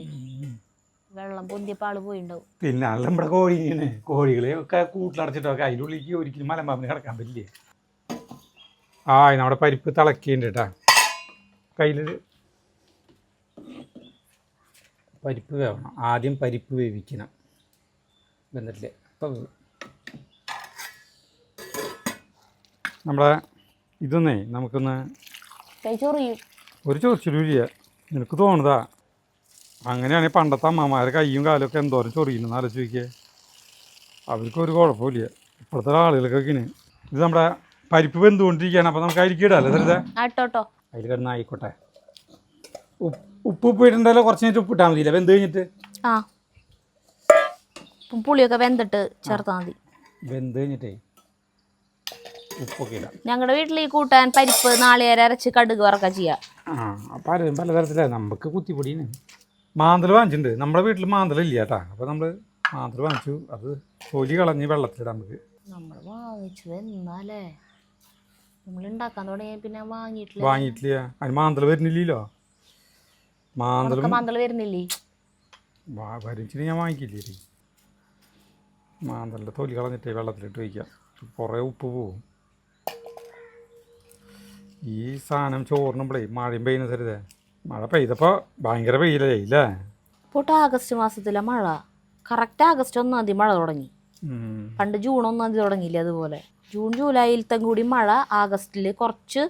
വെള്ളം പൊന്തിയപ്പോൾ ആള് പോയിണ്ടാവും. തിന്നാണല്ലോ നമ്മുടെ കോഴികളെ ഒക്കെ കൂട്ടിലടച്ചിട്ടൊക്കെ അതിൻ്റെ ഉള്ളിലേക്ക് ഒരിക്കലും മലമ്പാമ്പിന് കിടക്കാൻ പറ്റില്ലേ. നമ്മുടെ പരിപ്പ് തിളക്കിണ്ട് കേട്ടാ. കയ്യിലൊരു പരിപ്പ് വേവണം. ആദ്യം പരിപ്പ് വേവിക്കണം. വെന്നിട്ടില്ലേ അപ്പം നമ്മുടെ ഇതൊന്നേ നമുക്കൊന്ന് ഒരു ചൊറിച്ചിലില്ല. നിനക്ക് തോന്നുന്നതാ? അങ്ങനെയാണെങ്കിൽ പണ്ടത്തെ അമ്മമാരെ കയ്യും കാലൊക്കെ എന്തോരം ചൊറിയുന്നു ആലോചിക്കുക. അവർക്കൊരു കുഴപ്പമില്ല. ഇപ്പോഴത്തെ ആളുകൾക്കൊക്കെ ഇത് നമ്മുടെ പരിപ്പ് വെന്തുകൊണ്ടിരിക്കുകയാണ്. അപ്പം നമുക്ക് അതിലേക്ക് ഇടാമല്ലോ സരിത? അതിൽ കിടന്ന് ആയിക്കോട്ടെ. ഉപ്പ് ഇട്ടുണ്ടല്ലോ, കുറച്ച് കഴിഞ്ഞിട്ട് ഉപ്പ് ഇട്ടാൽ മതിയില്ല വെന്ത് കഴിഞ്ഞിട്ട്. പുളിയൊക്കെ വെന്തിട്ട് ചേർത്താൽ മതി. വെന്ത് കഴിഞ്ഞിട്ടേ ഉപ്പൊക്കെ ഇടാം. ഞങ്ങളുടെ വീട്ടിൽ ഈ കൂട്ടാൻ പരിപ്പ് നാളികേരം അരച്ച് കടുക് വറക്കുക ചെയ്യാം. പലതരത്തിലാണ്. നമുക്ക് കുത്തിപ്പൊടിയാണ്. മാന്തൽ വാങ്ങിച്ചിട്ടുണ്ട്. നമ്മുടെ വീട്ടിൽ മാന്തലില്ല കേട്ടാ. അപ്പോൾ നമ്മൾ മാന്തൽ വാങ്ങിച്ചു. അത് തൊലി കളഞ്ഞ് വെള്ളത്തിലിടാം. നമ്മൾ വാങ്ങിച്ചത് എന്നാലേ നമ്മൾ ഉണ്ടാക്കാൻ തുടങ്ങിയ പിന്നെ വാങ്ങിയിട്ടില്ല. അതിന് മാന്തൽ വരുന്നില്ലല്ലോ. മാന്തള് വരുന്നില്ലേ? വരിച്ചിട്ട് ഞാൻ വാങ്ങിക്കില്ലേ. മാന്തളിൻ്റെ തൊലി കളഞ്ഞിട്ട് വെള്ളത്തിലിട്ട് വയ്ക്കാം, കുറേ ഉപ്പ് പോവും. ഈ സാധനം ചോറിനുമ്പോഴേ മഴയും പെയ്യുന്ന തരുതേ, മഴ പെയ്തപ്പോൾ ഭയങ്കര വെയിലല്ലേ. ഇപ്പോൾ ആഗസ്റ്റ് മാസത്തിലെ മഴ കറക്റ്റ് ആഗസ്റ്റ് 1-ാം തീയതി മഴ തുടങ്ങി. പണ്ട് ജൂൺ 1-ാം തീയതി തുടങ്ങിയില്ലേ, അതുപോലെ ജൂൺ ജൂലൈയിലത്തെ കൂടി മഴ ആഗസ്റ്റിൽ കുറച്ച്.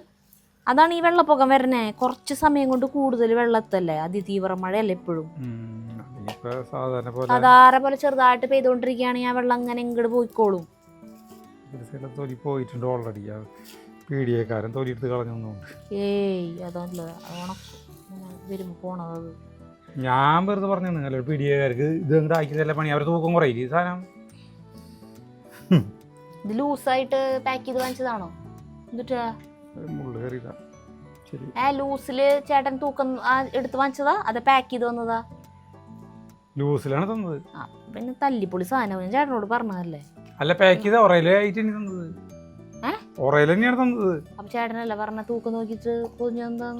അതാണ് ഈ വെള്ളപ്പൊക്കം വരണേ, കുറച്ച് സമയം കൊണ്ട് കൂടുതൽ വെള്ളത്തല്ലേ, അതിതീവ്ര മഴയല്ലേ എപ്പോഴും. സാധാരണ പോലെ ചെറുതായിട്ട് പെയ്തുകൊണ്ടിരിക്കുകയാണെങ്കിൽ ആ വെള്ളം അങ്ങനെ ഇങ്ങോട്ട് പോയിക്കോളും. തൊലി പോയിട്ടുണ്ട് ഓൾറെഡി, പീഡിയക്കാരൻ തൊലി എടുത്ത് കളഞ്ഞൊന്നുണ്ട്. ഏയ് അതല്ല വരുമ്പോ പോണത്. ഞാൻ വെറുതെ പറഞ്ഞു നിങ്ങൾ പീഡിയക്കാർക്ക് ഇത് ഇങ്ങോട്ട് ആക്കിയതല്ല പണി, അവർ തൂക്കം കുറയില്ല ഈ സാധനം. ഇത് ലൂസായിട്ട് പാക്ക് ചെയ്ത് വാങ്ങിച്ചതാണോ? എന്നിട്ടാ മുള്ളു കയറിയതാ. ശരി, ലൂസില് ചേട്ടൻ തൂക്കം എടുത്ത് വാങ്ങിച്ചതാ, അത് പാക്ക് ചെയ്ത് വന്നതാ? ലൂസിലാണ് തന്നത്. പിന്നെ തല്ലിപ്പൊളി സാധനം ചേട്ടനോട് പറഞ്ഞതല്ലേ? അല്ല, പാക്ക് ചെയ്ത ഒറയിലായിട്ട് തന്നത്, ഒറയിൽ തന്നെയാണ് തന്നത്. അപ്പൊ ചേട്ടനല്ല പറഞ്ഞ തൂക്കം നോക്കിട്ട്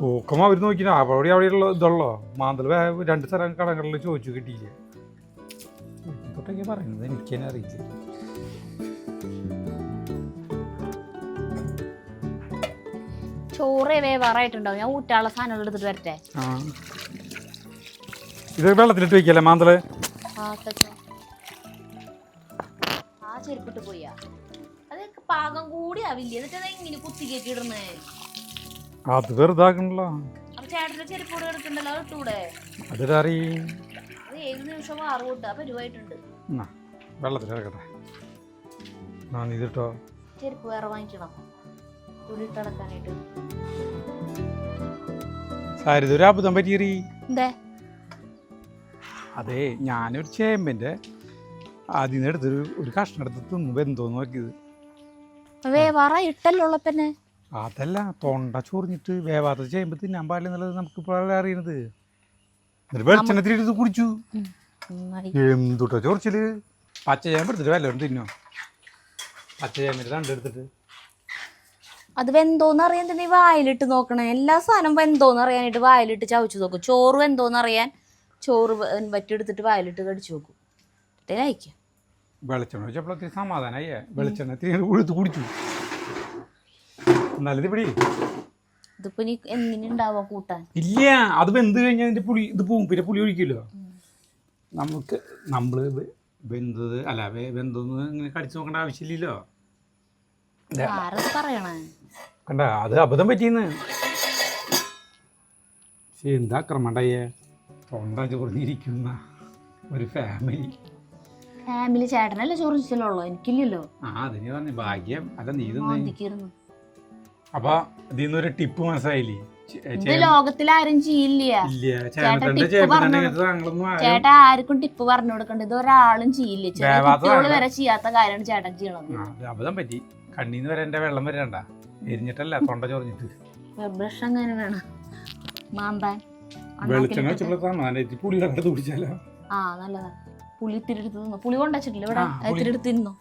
തൂക്കം അവര് നോക്കില്ല, അവിടെയുള്ള ഇതുള്ളോ മാന്തൽ 2 സ്ഥലം കടകളിൽ ചോദിച്ചു കിട്ടിയില്ല. എന്തൊക്കെ പറയുന്നത് എനിക്ക് തന്നെ അറിയില്ല. ചോറ് വേവാറായിട്ടുണ്ടാവും, ഞാൻ ഊറ്റാനുള്ള സാധനങ്ങൾ എടുത്തിട്ട് വരട്ടെ. ഇത് വെള്ളത്തിലിട്ട് വെക്കല്ലേ മാന്തള്? ആ ചെരുപ്പിട്ട് പോയാ അതൊക്കെ പാകം കൂടി ആവില്ലേ, എന്നിട്ട് ഇങ്ങനെ കുത്തി കയറ്റി ഇടുന്നേ. അത് വെറുതാക്കണല്ലോ. അപ്പൊ ചേട്ടന്റെ ചെരുപ്പോട് എടുക്കണ്ടല്ലോ, ഇട്ടൂടെ? അത് ഏത് നിമിഷം മാറുകൂട്ട പരിവായിട്ടുണ്ട്. വെള്ളത്തിലിറക്കട്ടെ. ഇതിട്ടോ ചെരുപ്പ് വേറെ വാങ്ങിക്കണം തുണിട്ടടക്കാനായിട്ട്. സാരിതൊരു അബദ്ധം പറ്റിയറി. എന്തേ? അതെ, ഞാനൊരു ചേമ്പിന്റെ അതിന് എടുത്തൊരു കഷ്ണം എടുത്ത് തിന്നു, വെന്തോന്ന് നോക്കിയത്. വേവാറായിട്ടല്ലോ ഉള്ളപ്പന്നെ. അതല്ല, തൊണ്ട ചൊറിഞ്ഞിട്ട് വേവാത്ത ചേമ്പ് തിന്നാൻ പാടില്ല എന്നുള്ളത് നമുക്കിപ്പോൾ അറിയണത്. എന്നിട്ട് വെളിച്ചെണ്ണത്തിൽ എടുത്ത് കുടിച്ചു. എന്തുട്ടോ ചൊറിച്ചില്. പച്ച ചേമ്പ് എടുത്തിട്ട് വല്ലതും തിന്നോ? പച്ച ചേമ്പിന്റെ തണ്ടെടുത്തിട്ട് അത് വെന്തോന്ന് അറിയാൻ തന്നെ വായിലിട്ട് നോക്കണേ. എല്ലാ സാധനം വെന്തോന്ന് അറിയാനായിട്ട് വായിലിട്ട് ചവച്ചു നോക്കും. ചോറ് വെന്തോന്ന് അറിയാൻ ചോറ് വറ്റിയെടുത്തിട്ട് വായിലിട്ട് കടിച്ചു നോക്കും. അയക്കാം. വെളിച്ചെണ്ണ വെച്ചപ്പോഴത്തെ സമാധാനമായേ. വെളിച്ചെണ്ണ ഉഴുത്ത് കുടിച്ചു. നല്ലത് പിടി. ഇതിപ്പോ നീ എങ്ങനെ ഉണ്ടാവാ കൂട്ടാൻ? ഇല്ല, അത് വെന്ത് കഴിഞ്ഞാൽ അതിന്റെ പുളി ഇത് പോവും, പിന്നെ പുളി ഒഴിക്കില്ലോ. നമ്മള് വെന്തത് അല്ല വെന്തോന്ന് ഇങ്ങനെ കടിച്ചു നോക്കേണ്ട ആവശ്യമില്ലല്ലോ. കണ്ട, അത് അബദ്ധം പറ്റിയെന്ന്. പക്ഷെ എന്താ ക്രമണ്ടായേ, തൊണ്ട ചൊറിഞ്ഞിരിക്കുന്ന ഒരു ഫാമിലി ചേട്ടനല്ലേ ചൊറിച്ചിട്ടുള്ളൂ, എനിക്കില്ലല്ലോ. അതിന് പറഞ്ഞു ഭാഗ്യം. അല്ല നീ അപ്പൊ ഇതിന്നൊരു ടിപ്പ് മനസ്സിലായില്ലേ? ലോകത്തിലാരും ചെയ്യില്ല. ചേട്ടാ ആർക്കും ടിപ്പ് പറഞ്ഞു കൊടുക്കണ്ട, ഇത് ഒരാളും ചെയ്യില്ല. കുട്ടികള് വരെ ചെയ്യാത്ത കാര്യമാണ് ചേട്ടൻ ചെയ്യണത്. അബദ്ധം പറ്റി. കണ്ണീന്ന് വരെ എന്റെ വെള്ളം വരണ്ട, എരിഞ്ഞിട്ടല്ല തൊണ്ട ചൊറിഞ്ഞിട്ട്. ബ്രഷ് അങ്ങനെ വേണം മാന്താൻ. വെളിച്ചെണ്ണ വെച്ചപ്പോഴത്തെ പുളി കണ്ടത് കുടിച്ചാലോ? നല്ലതാ. പുളി ഇത്തിരി എടുത്ത് തിന്നോ? പുളി കൊണ്ടുവച്ചിട്ടില്ല ഇവിടെ, ഇത്തിരി എടുത്ത് തിന്നോ.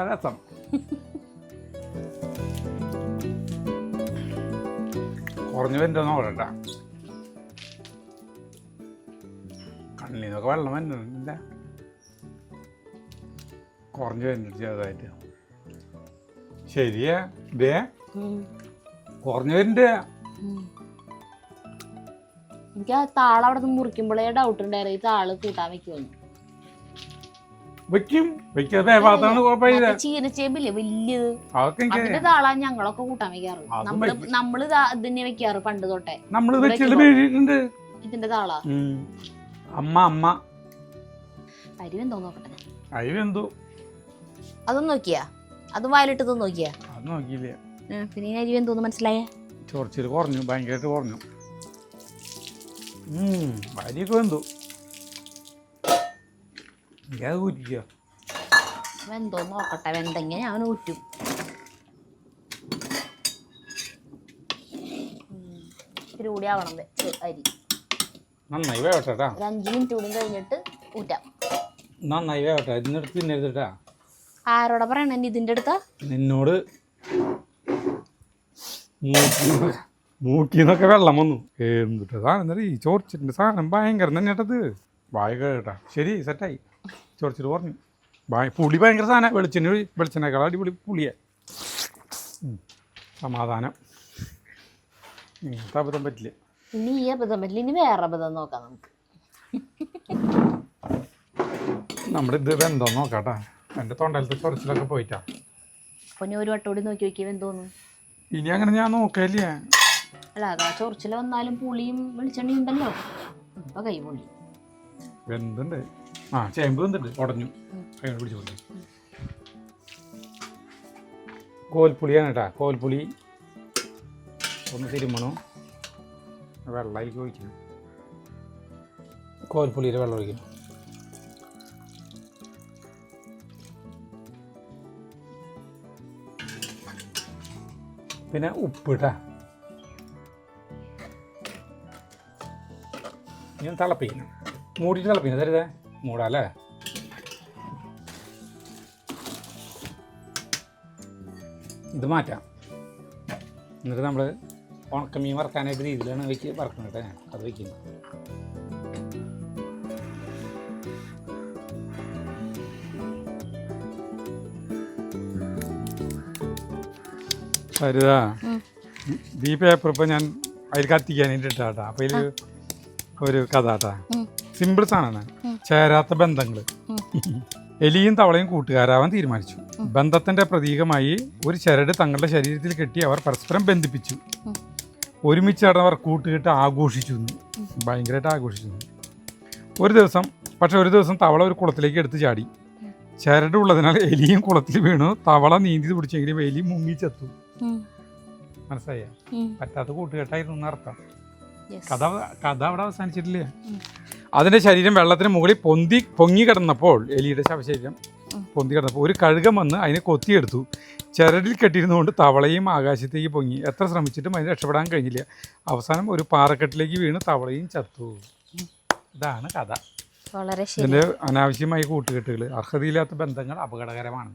രസം. കുറഞ്ഞു വരുന്നോ പറയണ്ട, കണ്ണിന്നൊക്കെ വെള്ളം വരുന്നില്ല. കുറഞ്ഞു വരുന്നുണ്ട് ചെറുതായിട്ട്. ശരിയാ, കുറഞ്ഞു വരുന്നുണ്ട്. എനിക്ക് ആ താള് അവിടെ നിന്ന് മുറിക്കുമ്പോഴേ ഡൗട്ട് ഉണ്ടായിരുന്നു, ഈ താള് കൂട്ടാൻ വെക്കുമെന്ന്. ചീനച്ചേമ്പില്ലേ വലിയത്, അതിന്റെ താളാ ഞങ്ങളൊക്കെ കൂട്ടാൻ വെക്കാറ്. നമ്മള് ഇതിനെ വെക്കാറ് പണ്ട് തൊട്ടേ. ഇതിന്റെ താളാ അമ്മ അരി വെന്തോ നോക്കട്ടെ. അതൊന്നും നോക്കിയാ? അതും വായിലിട്ട് നോക്കിയാ? നോക്കിയില്ല. പിന്നെ അരി വെന്തോന്ന് മനസ്സിലായ? ചൊറിച്ചില് കുറഞ്ഞു, ഭയങ്കരമായിട്ട് കുറഞ്ഞു. അരിയൊക്കെ വെന്തു. വെന്തോ നോക്കട്ടെ. വെന്തെങ്കിൽ ഞാൻ ഊറ്റും. ഇത്തിരി കൂടി ആവണം അരി. നന്നായി വേവട്ടെ. 5 മിനിറ്റ് കൂടി കഴിഞ്ഞിട്ട് ഊറ്റാം. നന്നായി വേവട്ടെ, ഇതിനെടുത്ത് തിന്നരുതട്ടാ. ആരോടെ പറയണ ഇതിൻ്റെ അടുത്താ? നിന്നോട്. മൂക്കിന്നൊക്കെ വെള്ളം വന്നു. എന്തിട്ട് സാധനം ഈ ചോറിച്ചിട്ടുണ്ട് സാധനം ഭയങ്കര തന്നെയാട്ടത്. വായ കേട്ടാ. ശരി, സെറ്റായി. ചോറിച്ചിട്ട് പറഞ്ഞു പുളി ഭയങ്കര സാധനം. വെളിച്ചെണ്ണേക്കാൾ അടിപൊളി പുളിയെ. സമാധാനം. ഇങ്ങനത്തെ അബദ്ധം പറ്റില്ല. ഇനി ഈ അബദ്ധം പറ്റില്ല, ഇനി വേറെ അബദ്ധം നോക്കാം നമുക്ക്. നമ്മുടെ ഇത് വെന്തോന്ന് നോക്കാട്ടാ. എൻ്റെ തൊണ്ടയിലത്തെ ചൊറിച്ചിലൊക്കെ പോയിട്ടാ. അപ്പൊ ഇനി ഒരു വട്ടോടി നോക്കി നോക്കിയാൽ വെന്തോന്നു. ഇനി അങ്ങനെ ഞാൻ നോക്കല്ലേ. അല്ല, അതാ ചൊറിച്ചിൽ വന്നാലും പുളിയും വെളിച്ചെണ്ണയും ഉണ്ടല്ലോ. ഇപ്പൊ കൈ പൊള്ളി വെന്തുണ്ട്. ചേമ്പ് വെന്തുണ്ട്, ഉടഞ്ഞു. കൈ പിടിച്ചു പൊള്ളി. കോൽപ്പുളിയാണ് കേട്ടാ. കോൽപ്പുളി ഒന്ന് തിരുമണു. വെള്ളമായിരിക്കും ഒഴിക്കണം. കോൽപ്പുളിയുടെ വെള്ളം ഒഴിക്കണം. പിന്നെ ഉപ്പിട്ടാ. ഞാൻ തിളപ്പിക്കണം. മൂടിയിട്ട് തിളപ്പിക്കണം. തരുതേ മൂടാല്ലേ. ഇത് മാറ്റാം. എന്നിട്ട് നമ്മൾ ഉണക്കമീൻ വറക്കാനായിട്ട് രീതിയിലാണ് വറക്കുന്നത് കേട്ടോ. ഞാൻ അത് വയ്ക്കുന്നത്. സരിതാ, ഈ പേപ്പർ ഇപ്പം ഞാൻ അതിൽ കത്തിക്കാനായിട്ട് ഇട്ടാട്ടാ. അപ്പം അതിൽ ഒരു കഥ കേട്ടാ. സിമ്പിൾ സാധനമാണ്. ചേരാത്ത ബന്ധങ്ങൾ. എലിയും തവളയും കൂട്ടുകാരാവാൻ തീരുമാനിച്ചു. ബന്ധത്തിന്റെ പ്രതീകമായി ഒരു ചരട് തങ്ങളുടെ ശരീരത്തിൽ കെട്ടി അവർ പരസ്പരം ബന്ധിപ്പിച്ചു. ഒരുമിച്ച് നടന്നവർ കൂട്ടുകെട്ട് ആഘോഷിച്ചു. ഭയങ്കരമായിട്ട് ആഘോഷിച്ചു. ഒരു ദിവസം തവള ഒരു കുളത്തിലേക്ക് എടുത്ത് ചാടി. ചരട് ഉള്ളതിനാൽ എലിയും കുളത്തിൽ വീണു. തവള നീന്തി പിടിച്ചെങ്കിലും എലി മുങ്ങിച്ചെത്തു. മനസ്സിലായ? പറ്റാത്ത കൂട്ടുകെട്ടായിരുന്നു എന്നർത്ഥം. കഥ അവിടെ അവസാനിച്ചിട്ടില്ലേ? അതിൻ്റെ ശരീരം വെള്ളത്തിന് മുകളിൽ പൊങ്ങി കിടന്നപ്പോൾ, എലിയുടെ ശവശരീരം പൊന്തി കിടന്നപ്പോൾ ഒരു കഴുകൻ വന്ന് അതിനെ കൊത്തിയെടുത്തു. ചരടിൽ കെട്ടിയിരുന്നുകൊണ്ട് തവളയും ആകാശത്തേക്ക് പൊങ്ങി. എത്ര ശ്രമിച്ചിട്ടും അതിന് രക്ഷപ്പെടാൻ കഴിഞ്ഞില്ല. അവസാനം ഒരു പാറക്കെട്ടിലേക്ക് വീണ് തവളയും ചത്തു. ഇതാണ് കഥ. ഇതിൻ്റെ അനാവശ്യമായ കൂട്ടുകെട്ടുകൾ, അർഹതയില്ലാത്ത ബന്ധങ്ങൾ അപകടകരമാണ്.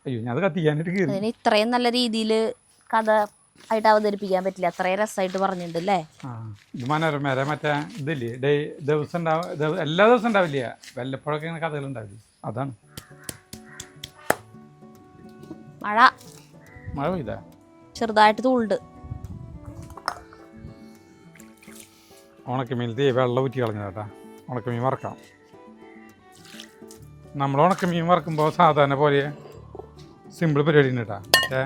അയ്യോ, ഞാൻ അത് കത്തിക്കാനായിട്ട് കയറി. ഇത്രയും നല്ല രീതിയിൽ കഥ ആയിട്ട് അവതരിപ്പിക്കാൻ പറ്റില്ല. അത്രയും രസമായിട്ട് പറഞ്ഞിട്ടുണ്ട് അല്ലേ? ഇത് മനോരമ മറ്റേ ഇതില്ലേ, ദിവസം ഉണ്ടാവും. എല്ലാ ദിവസം ഉണ്ടാവില്ല, വല്ലപ്പോഴൊക്കെ ഇങ്ങനെ കഥകൾ ഉണ്ടാവില്ല. അതാണ്. മഴ പെയ്താ ചെറുതായിട്ട് തൂളുണ്ട്. ഉണക്കമീനത്തെ വെള്ളം ഊറ്റി കളഞ്ഞതാട്ടാ. ഉണക്കമീൻ വറക്കാം. നമ്മൾ ഉണക്കമീൻ വറക്കുമ്പോൾ സാധാരണ പോലെ സിമ്പിൾ പരിപാടി ഉണ്ട് കേട്ടോ. മറ്റേ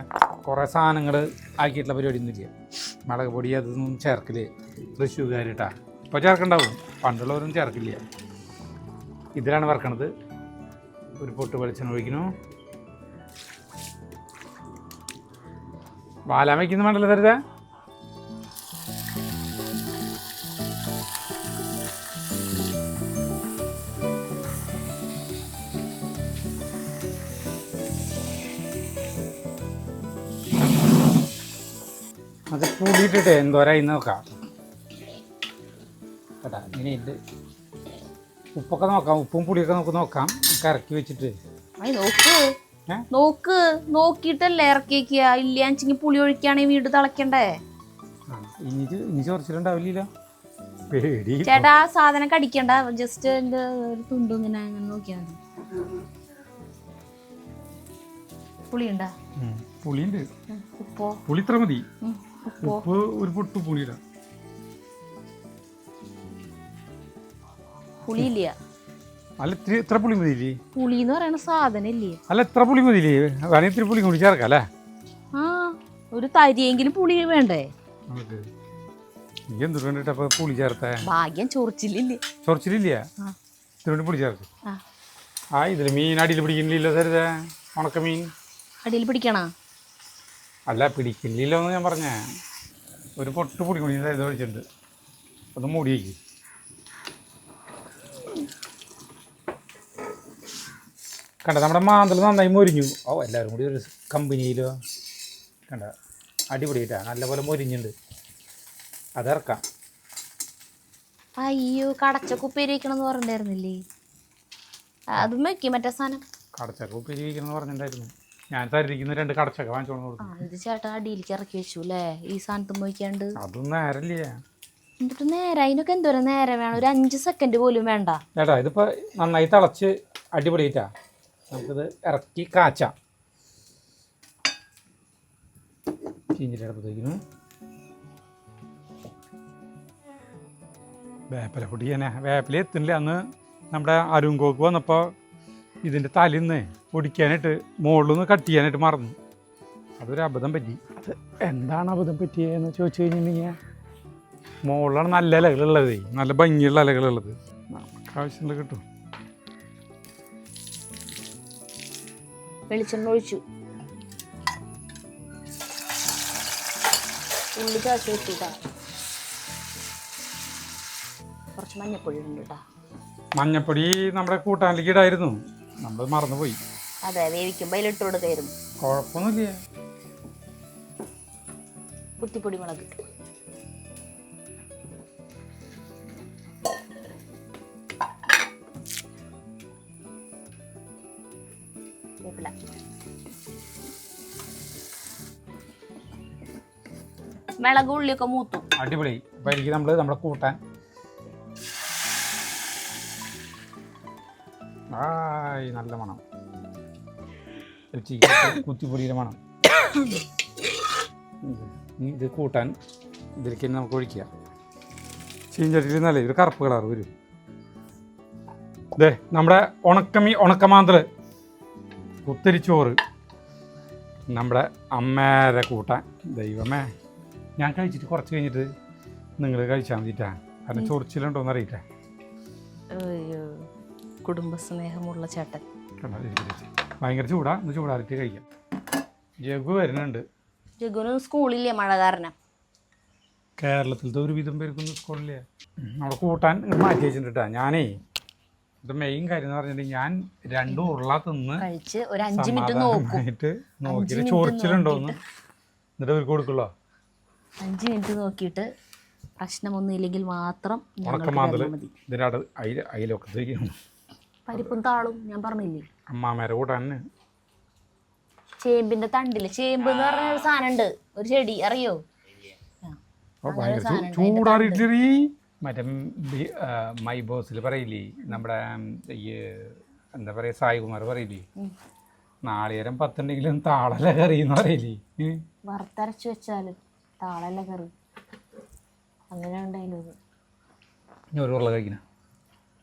കുറേ സാധനങ്ങൾ ആക്കിയിട്ടുള്ള പരിപാടി ഒന്നുമില്ല. മുളക് പൊടി അതൊന്നും ചേർക്കില്ല. തൃശ്ശൂകാർ കേട്ടാ. ഇപ്പോൾ ചേർക്കണ്ടാവും, പണ്ടുള്ളവരും ചേർക്കില്ല. ഇതിലാണ് വറക്കണത്. ഒരു പൊട്ട് വെളിച്ചെണ്ണ ഒഴിക്കുന്നു. വാലാൻ വയ്ക്കുന്ന വേണ്ടല്ലോ തരുതേ. അത് കൂടിയിട്ടിട്ട് എന്തോരായി നോക്കാം കേട്ടാ. ഇങ്ങനെ ഇത് ഉപ്പൊക്കെ നോക്കാം. ഉപ്പും പുളിയൊക്കെ നമുക്ക് നോക്കാം. ഇറക്കി വെച്ചിട്ട് നോക്കിയിട്ടല്ലേ ഇറക്കി വെക്കുക. ഇല്ലാച്ചെങ്കിൽ പുളി ഒഴിക്കുകയാണെങ്കിൽ വീട് തിളക്കണ്ടേ? ഇനി ചോറിച്ചിട്ടുണ്ടാവില്ല. പേടി ചേട്ടാ, സാധനം കടിക്കണ്ട. ജസ്റ്റ് എൻ്റെ ഒരു തുണ്ട് ഇങ്ങനെ നോക്കിയാൽ മതി. പുളിയുണ്ടാ? പുളിയുണ്ട്. ഉപ്പോ? പുളി ഇത്ര മതി. ഉപ്പ് ഒരു പൊട്ട് പുളിയിടാം. പുളിയില്ല. അല്ല, ഇത്ര പുളി മതിയില്ലേ? പുളി എന്ന് പറയുന്ന സാധനം ഇല്ലേ? അല്ല, ഇത്ര പുളി മതിയില്ലേ? വേണമെങ്കിൽ ഇത്തിരി പുളി കൂടി ചേർക്കാം അല്ലേ? ഒരു തരിയെങ്കിലും പുളി വേണ്ടേ? എന്ത് വേണ്ടിട്ട് അപ്പൊ പുളി ചേർത്തേ? ഭാഗ്യം ചൊറിച്ചില്ലേ? ചൊറിച്ചിലില്ല. ഇത്തിരി പുളി ചേർത്ത്. ഇതില് മീൻ അടിയിൽ പിടിക്കുന്നില്ല തരുതേ. ഉണക്കമീൻ അടിയിൽ പിടിക്കണ? അല്ല, പിടിക്കില്ലല്ലോ എന്ന് ഞാൻ പറഞ്ഞേ. ഒരു പൊട്ട് പൊടി കൂടി ഇത് ഒഴിച്ചിട്ടുണ്ട്. ഒന്ന് മൂടി വയ്ക്കും. കണ്ട, നമ്മുടെ മാന്തൽ നന്നായി മൊരിഞ്ഞു. എല്ലാവരും കൂടി ഒരു കമ്പനിയിലോ കണ്ട അടിപൊളിയിട്ടാണ്. നല്ലപോലെ മൊരിഞ്ഞുണ്ട്. അതിറക്കാം. അയ്യോ, കടച്ചക്കുപ്പേരി വയ്ക്കണമെന്ന് പറഞ്ഞിട്ടുണ്ടായിരുന്നില്ലേ? അതും വെക്കും മറ്റേ സാധനം. കടച്ചക്ക ഉപ്പേരി വയ്ക്കണമെന്ന് പറഞ്ഞിട്ടുണ്ടായിരുന്നു. ഞാൻ തരിക്കുന്ന 2 കടച്ചക്ക വാങ്ങിച്ചോണ്ട് ആ കൊടുക്കും. ഇത് ചേട്ടാ അടിയിലേക്ക് ഇറക്കി വെച്ചു അല്ലേ ഈ സാധനത്തും വയ്ക്കാണ്ട്. അതൊന്നും നേരല്ലേ എന്നിട്ട് നേരെ അതിനൊക്കെ എന്തോരം നേരം വേണം, ഒരു 5 സെക്കൻഡ് പോലും വേണ്ട. ചേട്ടാ ഇതിപ്പോൾ നന്നായി തിളച്ച് അടിപൊളിയിട്ടാ. നമുക്കിത് ഇറക്കി കാച്ചാം. ചീഞ്ചിട്ട് അടുപ്പത്തേക്കുന്നു. വേപ്പില പൊടി തന്നെ. വേപ്പില എത്തുന്നില്ല. അന്ന് നമ്മുടെ അരുങ്കോക്ക് വന്നപ്പോൾ ഇതിൻ്റെ തലിന്ന് പൊടിക്കാനായിട്ട് മുകളിൽ നിന്ന് കട്ട് ചെയ്യാനായിട്ട് മറന്നു. അതൊരു അബദ്ധം പറ്റി. അത് എന്താണ് അബദ്ധം പറ്റിയെന്ന് ചോദിച്ചു കഴിഞ്ഞിട്ടുണ്ടെങ്കിൽ മുകളിലാണ് നല്ല ഇലകളുള്ളത്, നല്ല ഭംഗിയുള്ള ഇലകളുള്ളത്. നമുക്ക് ആവശ്യമുള്ള കിട്ടും. വെളിച്ചെണ്ണ ഒഴിച്ചു, ഉള്ളി ചാച്ചു വെച്ചുട്ടാ. കുറച്ച് മഞ്ഞപ്പൊടി ഉണ്ട് കേട്ടാ. മഞ്ഞപ്പൊടി നമ്മുടെ കൂട്ടാനിലേക്ക് ഇടായിരുന്നു, നമ്മൾ മറന്നുപോയി. അതെ, വേവിക്കുമ്പോൾ അതിലിട്ട് കൊടുക്കായിരുന്നു. കുഴപ്പമൊന്നുമില്ല. കുത്തിപ്പൊടി മുളക്, വേപ്പില, മിളക്, ഉള്ളിയൊക്കെ മൂത്തു. അടിപൊളി. അപ്പം എനിക്ക് നമ്മുടെ കൂട്ടാൻ ആയി നല്ല മണം. കുത്തിപ്പൊടിയുടെ മണം. ഇത് കൂട്ടാൻ ഇതിലേക്ക് നമുക്ക് ഒഴിക്കുക. ചീഞ്ചട്ടിയിൽ നല്ല ഒരു കറുപ്പ് കളർ വരും. ഇതേ നമ്മുടെ ഉണക്കമാന്തൽ, കുത്തിരിച്ചോറ്, നമ്മുടെ അമ്മേരെ കൂട്ടാൻ. ദൈവമേ, ഞാൻ കഴിച്ചിട്ട് കുറച്ച് കഴിഞ്ഞിട്ട് നിങ്ങൾ കഴിച്ചാൽ മതിട്ടാ. കാരണം ചൊറിച്ചിലുണ്ടോയെന്ന് അറിയില്ല. കുടുംബസ്നേഹമുള്ള ചേട്ടൻ. ഭയങ്കര ചൂടാ. ഒന്ന് ചൂടാറിയിട്ട് കഴിക്കാം. ജഗു വരുന്നുണ്ട്. ജഗുന് സ്കൂളില്ലേ മഴ കാരണം. കേരളത്തിലത്തെ ഒരു വിധം പേർക്കൊന്നും സ്കൂളില്ലേ. നമ്മുടെ കൂട്ടാൻ മാറ്റി വെച്ചിട്ടാ. ഞാനേ ഇത് മെയിൻ കാര്യം എന്ന് പറഞ്ഞിട്ടുണ്ടെങ്കിൽ ഞാൻ 2 ഉരുള തിന്ന് കഴിച്ച് ഒരു 5 മിനിറ്റ് നോക്കിയിട്ട് ചൊറിച്ചിലുണ്ടോന്ന് എന്നിട്ട് അവർക്ക് കൊടുക്കുള്ളൂ. 5 മിനിറ്റ് നോക്കിയിട്ട് പ്രശ്നമൊന്നും ഇല്ലെങ്കിൽ മാത്രം ഉണക്കമാന്തൽ ഇതിനോട് അയിലൊക്കെ പരിപ്പും താളും ഞാൻ പറഞ്ഞില്ലേ. അമ്മാമേരെ കൂട്ടാൻ ചേമ്പിന്റെ തണ്ടില്, ചേമ്പ് എന്ന് പറഞ്ഞ ഒരു സാധനം ഉണ്ട്, ഒരു ചെടി, അറിയോ? ചൂടാറിയിട്ട് മറ്റേ മൈ ബോസിൽ പറയില്ലേ, നമ്മുടെ ഈ എന്താ പറയുക, സായികുമാർ പറയില്ലേ, നാളികേരം 10 ഉണ്ടെങ്കിലും താളല കറി എന്ന് പറയില്ലേ. വറുത്തരച്ച് വെച്ചാലും താളല കറി അങ്ങനെ ഉണ്ടായിരുന്നു. ഇനി ഒരു ഉരുള കഴിക്കണ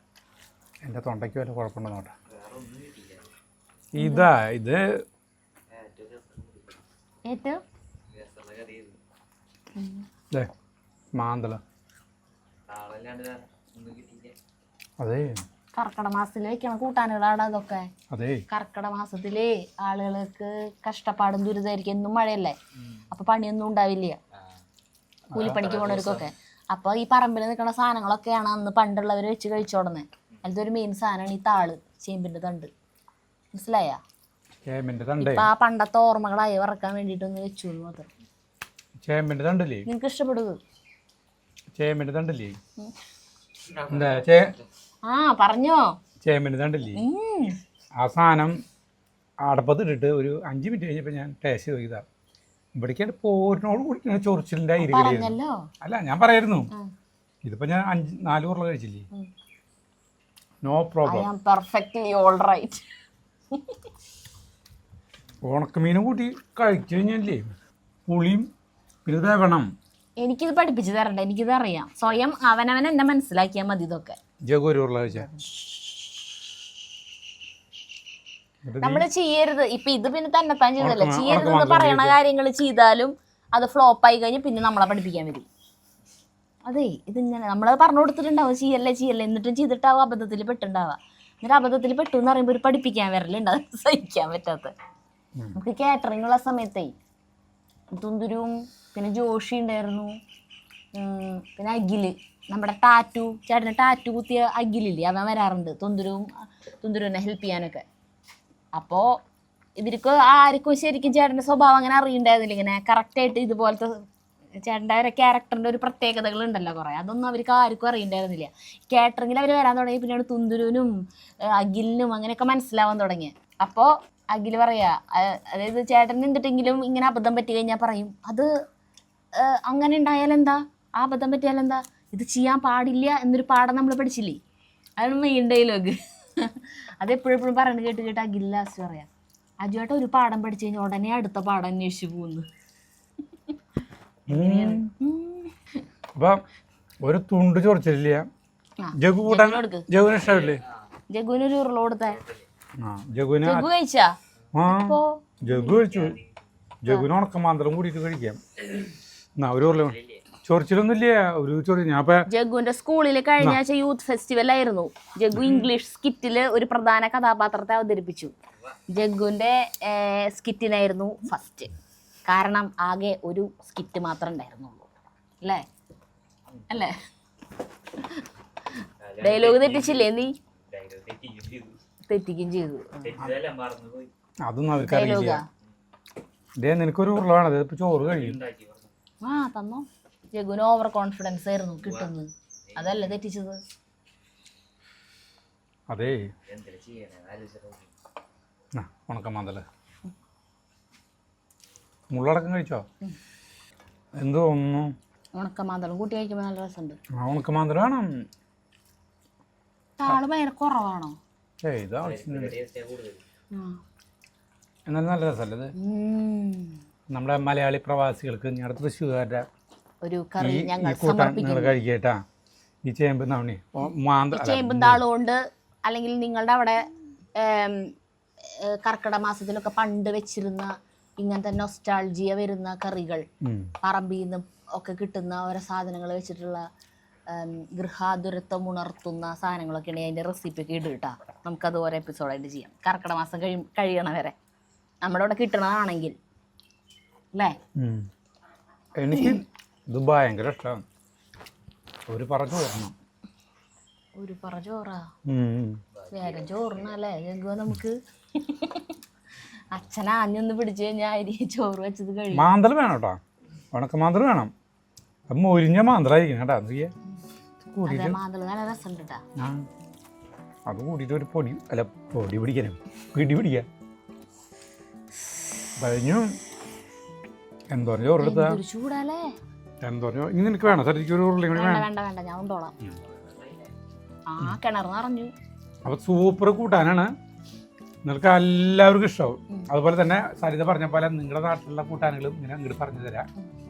എൻ്റെ തൊണ്ടയ്ക്ക് വല്ല കുഴപ്പമുണ്ടോ നോട്ടെ. ഇത് ഏറ്റവും മാന്തള. അതെ, കർക്കിടക മാസത്തിൽ വെക്കണ കൂട്ടാനുകളാണ് അതൊക്കെ. അതെ, കർക്കിടക മാസത്തില് ആളുകൾക്ക് കഷ്ടപ്പാടും ദുരിതമായിരിക്കും. എന്നും മഴയല്ലേ, അപ്പൊ പണിയൊന്നും ഉണ്ടാവില്ല കൂലിപ്പണിക്ക് പോണവർക്കൊക്കെ. അപ്പൊ ഈ പറമ്പിൽ നിൽക്കുന്ന സാധനങ്ങളൊക്കെയാണ് അന്ന് പണ്ടുള്ളവർ വെച്ച് കഴിച്ചോടുന്നത്. അതിലത്തെ ഒരു മെയിൻ സാധനമാണ് ഈ താള്, ചേമ്പിന്റെ തണ്ട്. മനസ്സിലായ? ഇപ്പൊ ആ പണ്ടത്തെ ഓർമ്മകളായി വറക്കാൻ വേണ്ടിട്ടൊന്ന് വെച്ചു മാത്രം. ചേമ്പിന്റെ തണ്ടല്ലേ നിനക്ക് ഇഷ്ടപ്പെടുക? ചേമ്പിന്റെ തണ്ടല്ലേ? ആ പറഞ്ഞോ. ചേമ്പിന്റെ തണ്ടല്ലേ? ആ സാധനം അടപ്പത്തിട്ടിട്ട് ഒരു 5 മിനിറ്റ് കഴിഞ്ഞപ്പോൾ ഞാൻ ടേസ്റ്റ് ചെയ്താ. ഇവിടേക്കാണ് പോരിനോട് കുടിക്കുന്ന ചൊറിച്ചിലിന്റെ അരികളായിരുന്നു. അല്ല, ഞാൻ പറയായിരുന്നു. ഇതിപ്പോ ഞാൻ 4 ഉരുള കഴിച്ചില്ലേ, നോ പ്രോബ്ലം. ഉണക്കമീനും കൂട്ടി കഴിച്ചു കഴിഞ്ഞാലേ പുളിയും പിന്നെ വേണം. എനിക്കിത് പഠിപ്പിച്ചു തരണ്ട, എനിക്കിത് അറിയാം. സ്വയം അവനവൻ എന്നെ മനസ്സിലാക്കിയാൽ മതി. ഇതൊക്കെ ജഗു ഒരു ഉരുള കഴിച്ചാ നമ്മള് ചെയ്യരുത്. ഇപ്പൊ ഇത് പിന്നെ തന്നെത്താൻ ചെയ്തല്ലേ, ചെയ്യരുതെന്ന് പറയണ കാര്യങ്ങൾ ചെയ്താലും അത് ഫ്ലോപ്പായി കഴിഞ്ഞ് പിന്നെ നമ്മളെ പഠിപ്പിക്കാൻ വരും. അതെ, ഇതിങ്ങനെ നമ്മളത് പറഞ്ഞു കൊടുത്തിട്ടുണ്ടാവും, ചെയ്യല്ലേ എന്നിട്ടും ചെയ്തിട്ടാവും അബദ്ധത്തിൽ പെട്ടുണ്ടാവുക. എന്നിട്ട് അബദ്ധത്തിൽ പെട്ടു എന്ന് പറയുമ്പോൾ ഒരു പഠിപ്പിക്കാൻ വരലുണ്ട്, അത് സഹിക്കാൻ പറ്റാത്ത. നമുക്ക് കാറ്ററിംഗ് ഉള്ള സമയത്തേ തുന്തുരും പിന്നെ ജോഷി ഉണ്ടായിരുന്നു, പിന്നെ അഖില്, നമ്മുടെ ചേട്ടന് ടാറ്റു കുത്തിയ അഖിലില്ലേ, അവൻ വരാറുണ്ട് തുന്തുരുവിനെ ഹെൽപ്പ് ചെയ്യാനൊക്കെ. അപ്പോൾ ഇവർക്ക് ആർക്കും ശരിക്കും ചേട്ടൻ്റെ സ്വഭാവം അങ്ങനെ അറിയണ്ടായിരുന്നില്ല. ഇങ്ങനെ കറക്റ്റായിട്ട് ഇതുപോലത്തെ ചേട്ടൻ്റെ ഒരു ക്യാരക്ടറിൻ്റെ ഒരു പ്രത്യേകതകൾ ഉണ്ടല്ലോ കുറേ, അതൊന്നും അവർക്ക് ആർക്കും അറിയണ്ടായിരുന്നില്ല. കാറ്ററിങ്ങിൽ അവർ വരാൻ തുടങ്ങി പിന്നീട് തുന്തുരുവിനും അഖിലിനും അങ്ങനെയൊക്കെ മനസ്സിലാവാൻ തുടങ്ങി. അപ്പോൾ അഖിൽ പറയാ, അതായത് ചേട്ടൻ എന്തിട്ടെങ്കിലും ഇങ്ങനെ അബദ്ധം പറ്റി കഴിഞ്ഞാൽ പറയും, അത് അങ്ങനെ ഉണ്ടായാലെന്താ, ആ അബദ്ധം പറ്റിയാലെന്താ, ഇത് ചെയ്യാൻ പാടില്ല എന്നൊരു പാഠം നമ്മൾ പഠിച്ചില്ലേ, അതാണ് മെയിൻ ഡയലോഗ്. അതെപ്പോഴെപ്പോഴും പറഞ്ഞു കേട്ട് കേട്ട് അഖിൽ ലാസ്റ്റ് പറയാം, അജുവേട്ട ഒരു പാഠം പഠിച്ചു കഴിഞ്ഞാൽ ഉടനെ അടുത്ത പാഠം അന്വേഷിച്ചു പോകുന്നു. അപ്പൊ ഒരു തുണ്ട് ചൊറിച്ചില്ല. ജഗു കൂട്ടാൻ ജഗുവിന് ഇഷ്ടമില്ലേ? ജഗുവിനൊരു ഉരുള കൊടുത്തേ. ജഗുവിന് ജഗു കഴിച്ചാ? ജഗു കഴിച്ചു. ജഗുവിന് ഉണക്കമാന്തളം കൂടിയിട്ട് കഴിക്കാം. ഒരു ഉരുള ചൊറിച്ചിലൊന്നുമില്ല. ഒരു ചൊറി ഞാൻ ജഗുവിന്റെ സ്കൂളിൽ കഴിഞ്ഞ ആഴ്ച യൂത്ത് ഫെസ്റ്റിവൽ ആയിരുന്നു. ജഗു ഇംഗ്ലീഷ് സ്കിറ്റില് ഒരു പ്രധാന കഥാപാത്രത്തെ അവതരിപ്പിച്ചു. ജഗുവിന്റെ സ്കിറ്റിനായിരുന്നു ഫസ്റ്റ്. കാരണം ആകെ ഒരു സ്കിറ്റ് മാത്രമേ ഉണ്ടായിരുന്നുള്ളൂ. അല്ലേ അല്ലേ? ഡയലോഗ് തെറ്റിച്ചില്ലേ നീ? തെറ്റിക്കും ചെയ്തു. അതൊന്നും അവർക്കറിയില്ല. നിനക്കൊരു ഉരുള വേണത്, ഇപ്പൊ ചോറ് കഴിയും. തന്നോ. ജഗുവിന് ഓവർ കോൺഫിഡൻസ് ആയിരുന്നു കിട്ടുന്നത്, അതല്ലേ തെറ്റിച്ചത്. അതേ ഉണക്കമാന്തല് മുള്ളടക്കം കഴിച്ചോ? എന്ത് തോന്നുന്നു? ഉണക്കമാന്തളം കൂട്ടി കഴിക്കുമ്പോൾ നല്ല രസമുണ്ട്. ഉണക്കമാന്തല് വേണം. ആള് ഭയങ്കര കുറവാണോ? എന്നാലും നല്ല രസമല്ലേ ഇത്? നമ്മുടെ മലയാളി പ്രവാസികൾക്ക് ഞങ്ങളുടെ തൃശ്ശൂർക്കാരുടെ ഒരു കറി ഞങ്ങൾ കഴിക്കട്ടാ. ഈ ചേമ്പ് നവണി ചേമ്പും താളും കൊണ്ട്, അല്ലെങ്കിൽ നിങ്ങളുടെ അവിടെ കർക്കിടക മാസത്തിലൊക്കെ പണ്ട് വെച്ചിരുന്ന ഇങ്ങനത്തെ നൊസ്റ്റാൾജിയ വരുന്ന കറികൾ, പറമ്പിൽ നിന്ന് ഒക്കെ കിട്ടുന്ന ഓരോ സാധനങ്ങൾ വെച്ചിട്ടുള്ള ഗൃഹാതുരത്വം ഉണർത്തുന്ന സാധനങ്ങളൊക്കെ ഉണ്ടെങ്കിൽ അതിൻ്റെ റെസിപ്പിയൊക്കെ ഇടുക. നമുക്കത് ഓരോ എപ്പിസോഡായിട്ട് ചെയ്യാം. കർക്കിടക മാസം കഴിയണ വരെ നമ്മുടെ ഇവിടെ കിട്ടണതാണെങ്കിൽ അല്ലേ? എനിക്ക് ഇത് ഭയങ്കര ഇഷ്ടമാണ്. ഒരു പറ ചോറണം. ഒരു പറ ചോറാ? വേഗം ചോറിനല്ലേ ജഗ്ഗോ നമുക്ക്. അച്ഛനെ ആഞ്ഞൊന്ന് പിടിച്ചു കഴിഞ്ഞാൽ അരി ചോറ് വെച്ചത് കഴിയും. മാന്തൽ വേണം കേട്ടോ, ഉണക്ക മാന്തൽ വേണം. അത് മൊരിഞ്ഞ മാന്തലായിരിക്കണം കേട്ടോ. മാന്തൽ നല്ല രസമുണ്ട് കേട്ടാ. അത് കൂടിയിട്ട് ഒരു പൊടി അല്ല പൊടി പിടിക്കണം, പിടി പിടിക്കാം. കഴിഞ്ഞു. എന്തോരം ചോറെടുത്താ? ചൂടല്ലേ? എന്തോരം ഇനി നിനക്ക് വേണം? സരിക്ക് ഒരു ഉരുളി കൂടി വേണം. വേണ്ട വേണ്ട, ഞാൻ കൊണ്ടോളാം. ആ കിണർ നിറഞ്ഞു. അപ്പൊ സൂപ്പർ കൂട്ടാനാണ്, നിങ്ങൾക്ക് എല്ലാവർക്കും ഇഷ്ടമാവും. അതുപോലെ തന്നെ സരിത പറഞ്ഞ പോലെ നിങ്ങളുടെ നാട്ടിലുള്ള കൂട്ടാനുകളും ഇങ്ങനെ അങ്ങോട്ട് പറഞ്ഞു തരാം,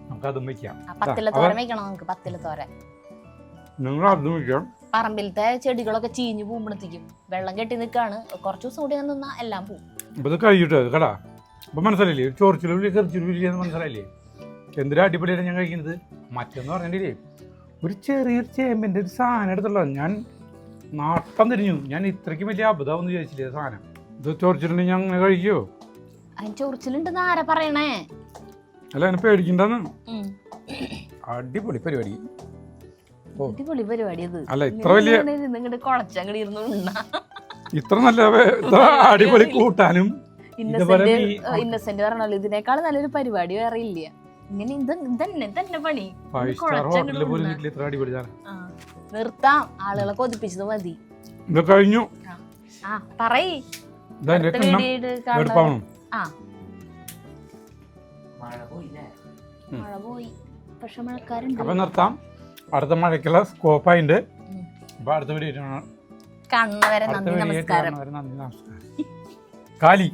നമുക്ക് അതും വെക്കാം. നിങ്ങൾ അതും വെക്കാം. പറമ്പിലത്തെ ചെടികളൊക്കെ ചീഞ്ഞു പോകുമ്പോഴത്തേക്കും വെള്ളം കെട്ടി നിൽക്കാണ്. കുറച്ച് ദിവസം കൂടി നിന്നാ എല്ലാം പോകും. അപ്പൊ ഇത് കഴിയിട്ടോ കടാ. അപ്പൊ മനസ്സിലായില്ലേ? ചോറിച്ചിലൂല്ലേ കറിച്ചിലൂല്ലേ മനസ്സിലായില്ലേ? എന്തൊരു അടിപൊളിയാണ് ഞാൻ കഴിക്കുന്നത്. മറ്റെന്ന് പറഞ്ഞില്ലേ, ഒരു ചെറിയൊരു ചേമ്പിൻ്റെ ഒരു സാധനം എടുത്തുള്ള ഞാൻ നാട്ടം തിരിഞ്ഞു. ഞാൻ ഇത്രയ്ക്ക് വലിയ അബദ്ധമൊന്നും ചോദിച്ചില്ലേ സാധനം. ഇത് ചോറിച്ചിലുണ്ടെങ്കിൽ ഞാൻ അങ്ങനെ കഴിക്കുമോ? ചോറിച്ചിലുണ്ടെന്ന് ആരാ പറയണേ? അല്ല എന്നെ പേടിക്കണ്ടെന്ന്. അടിപൊളി പരിപാടി. അടിപൊളി പരിപാടി. അല്ല ഇത്ര വലിയ ഇത്ര നല്ല അടിപൊളി കൂട്ടാനും ഇന്നസെന്റ് പറഞ്ഞല്ലോ, ഇതിനേക്കാൾ നല്ലൊരു പരിപാടി വേറെ ഇല്ല. ഇങ്ങനെ ഇതന്നെ പണി. നിർത്താം, ആളുകളെ കൊതിപ്പിച്ചത് മതി. കഴിഞ്ഞു. പറയ്. മഴ പോയി, പക്ഷെ മഴക്കാരുണ്ട്. അപ്പൊ നിർത്താം. അടുത്ത മഴയ്ക്കുള്ള സ്കോപ്പായിണ്ട്. അപ്പൊ അടുത്ത വീഡിയോ കാണുന്നവരെ നന്ദി, നമസ്കാരം. കാലി.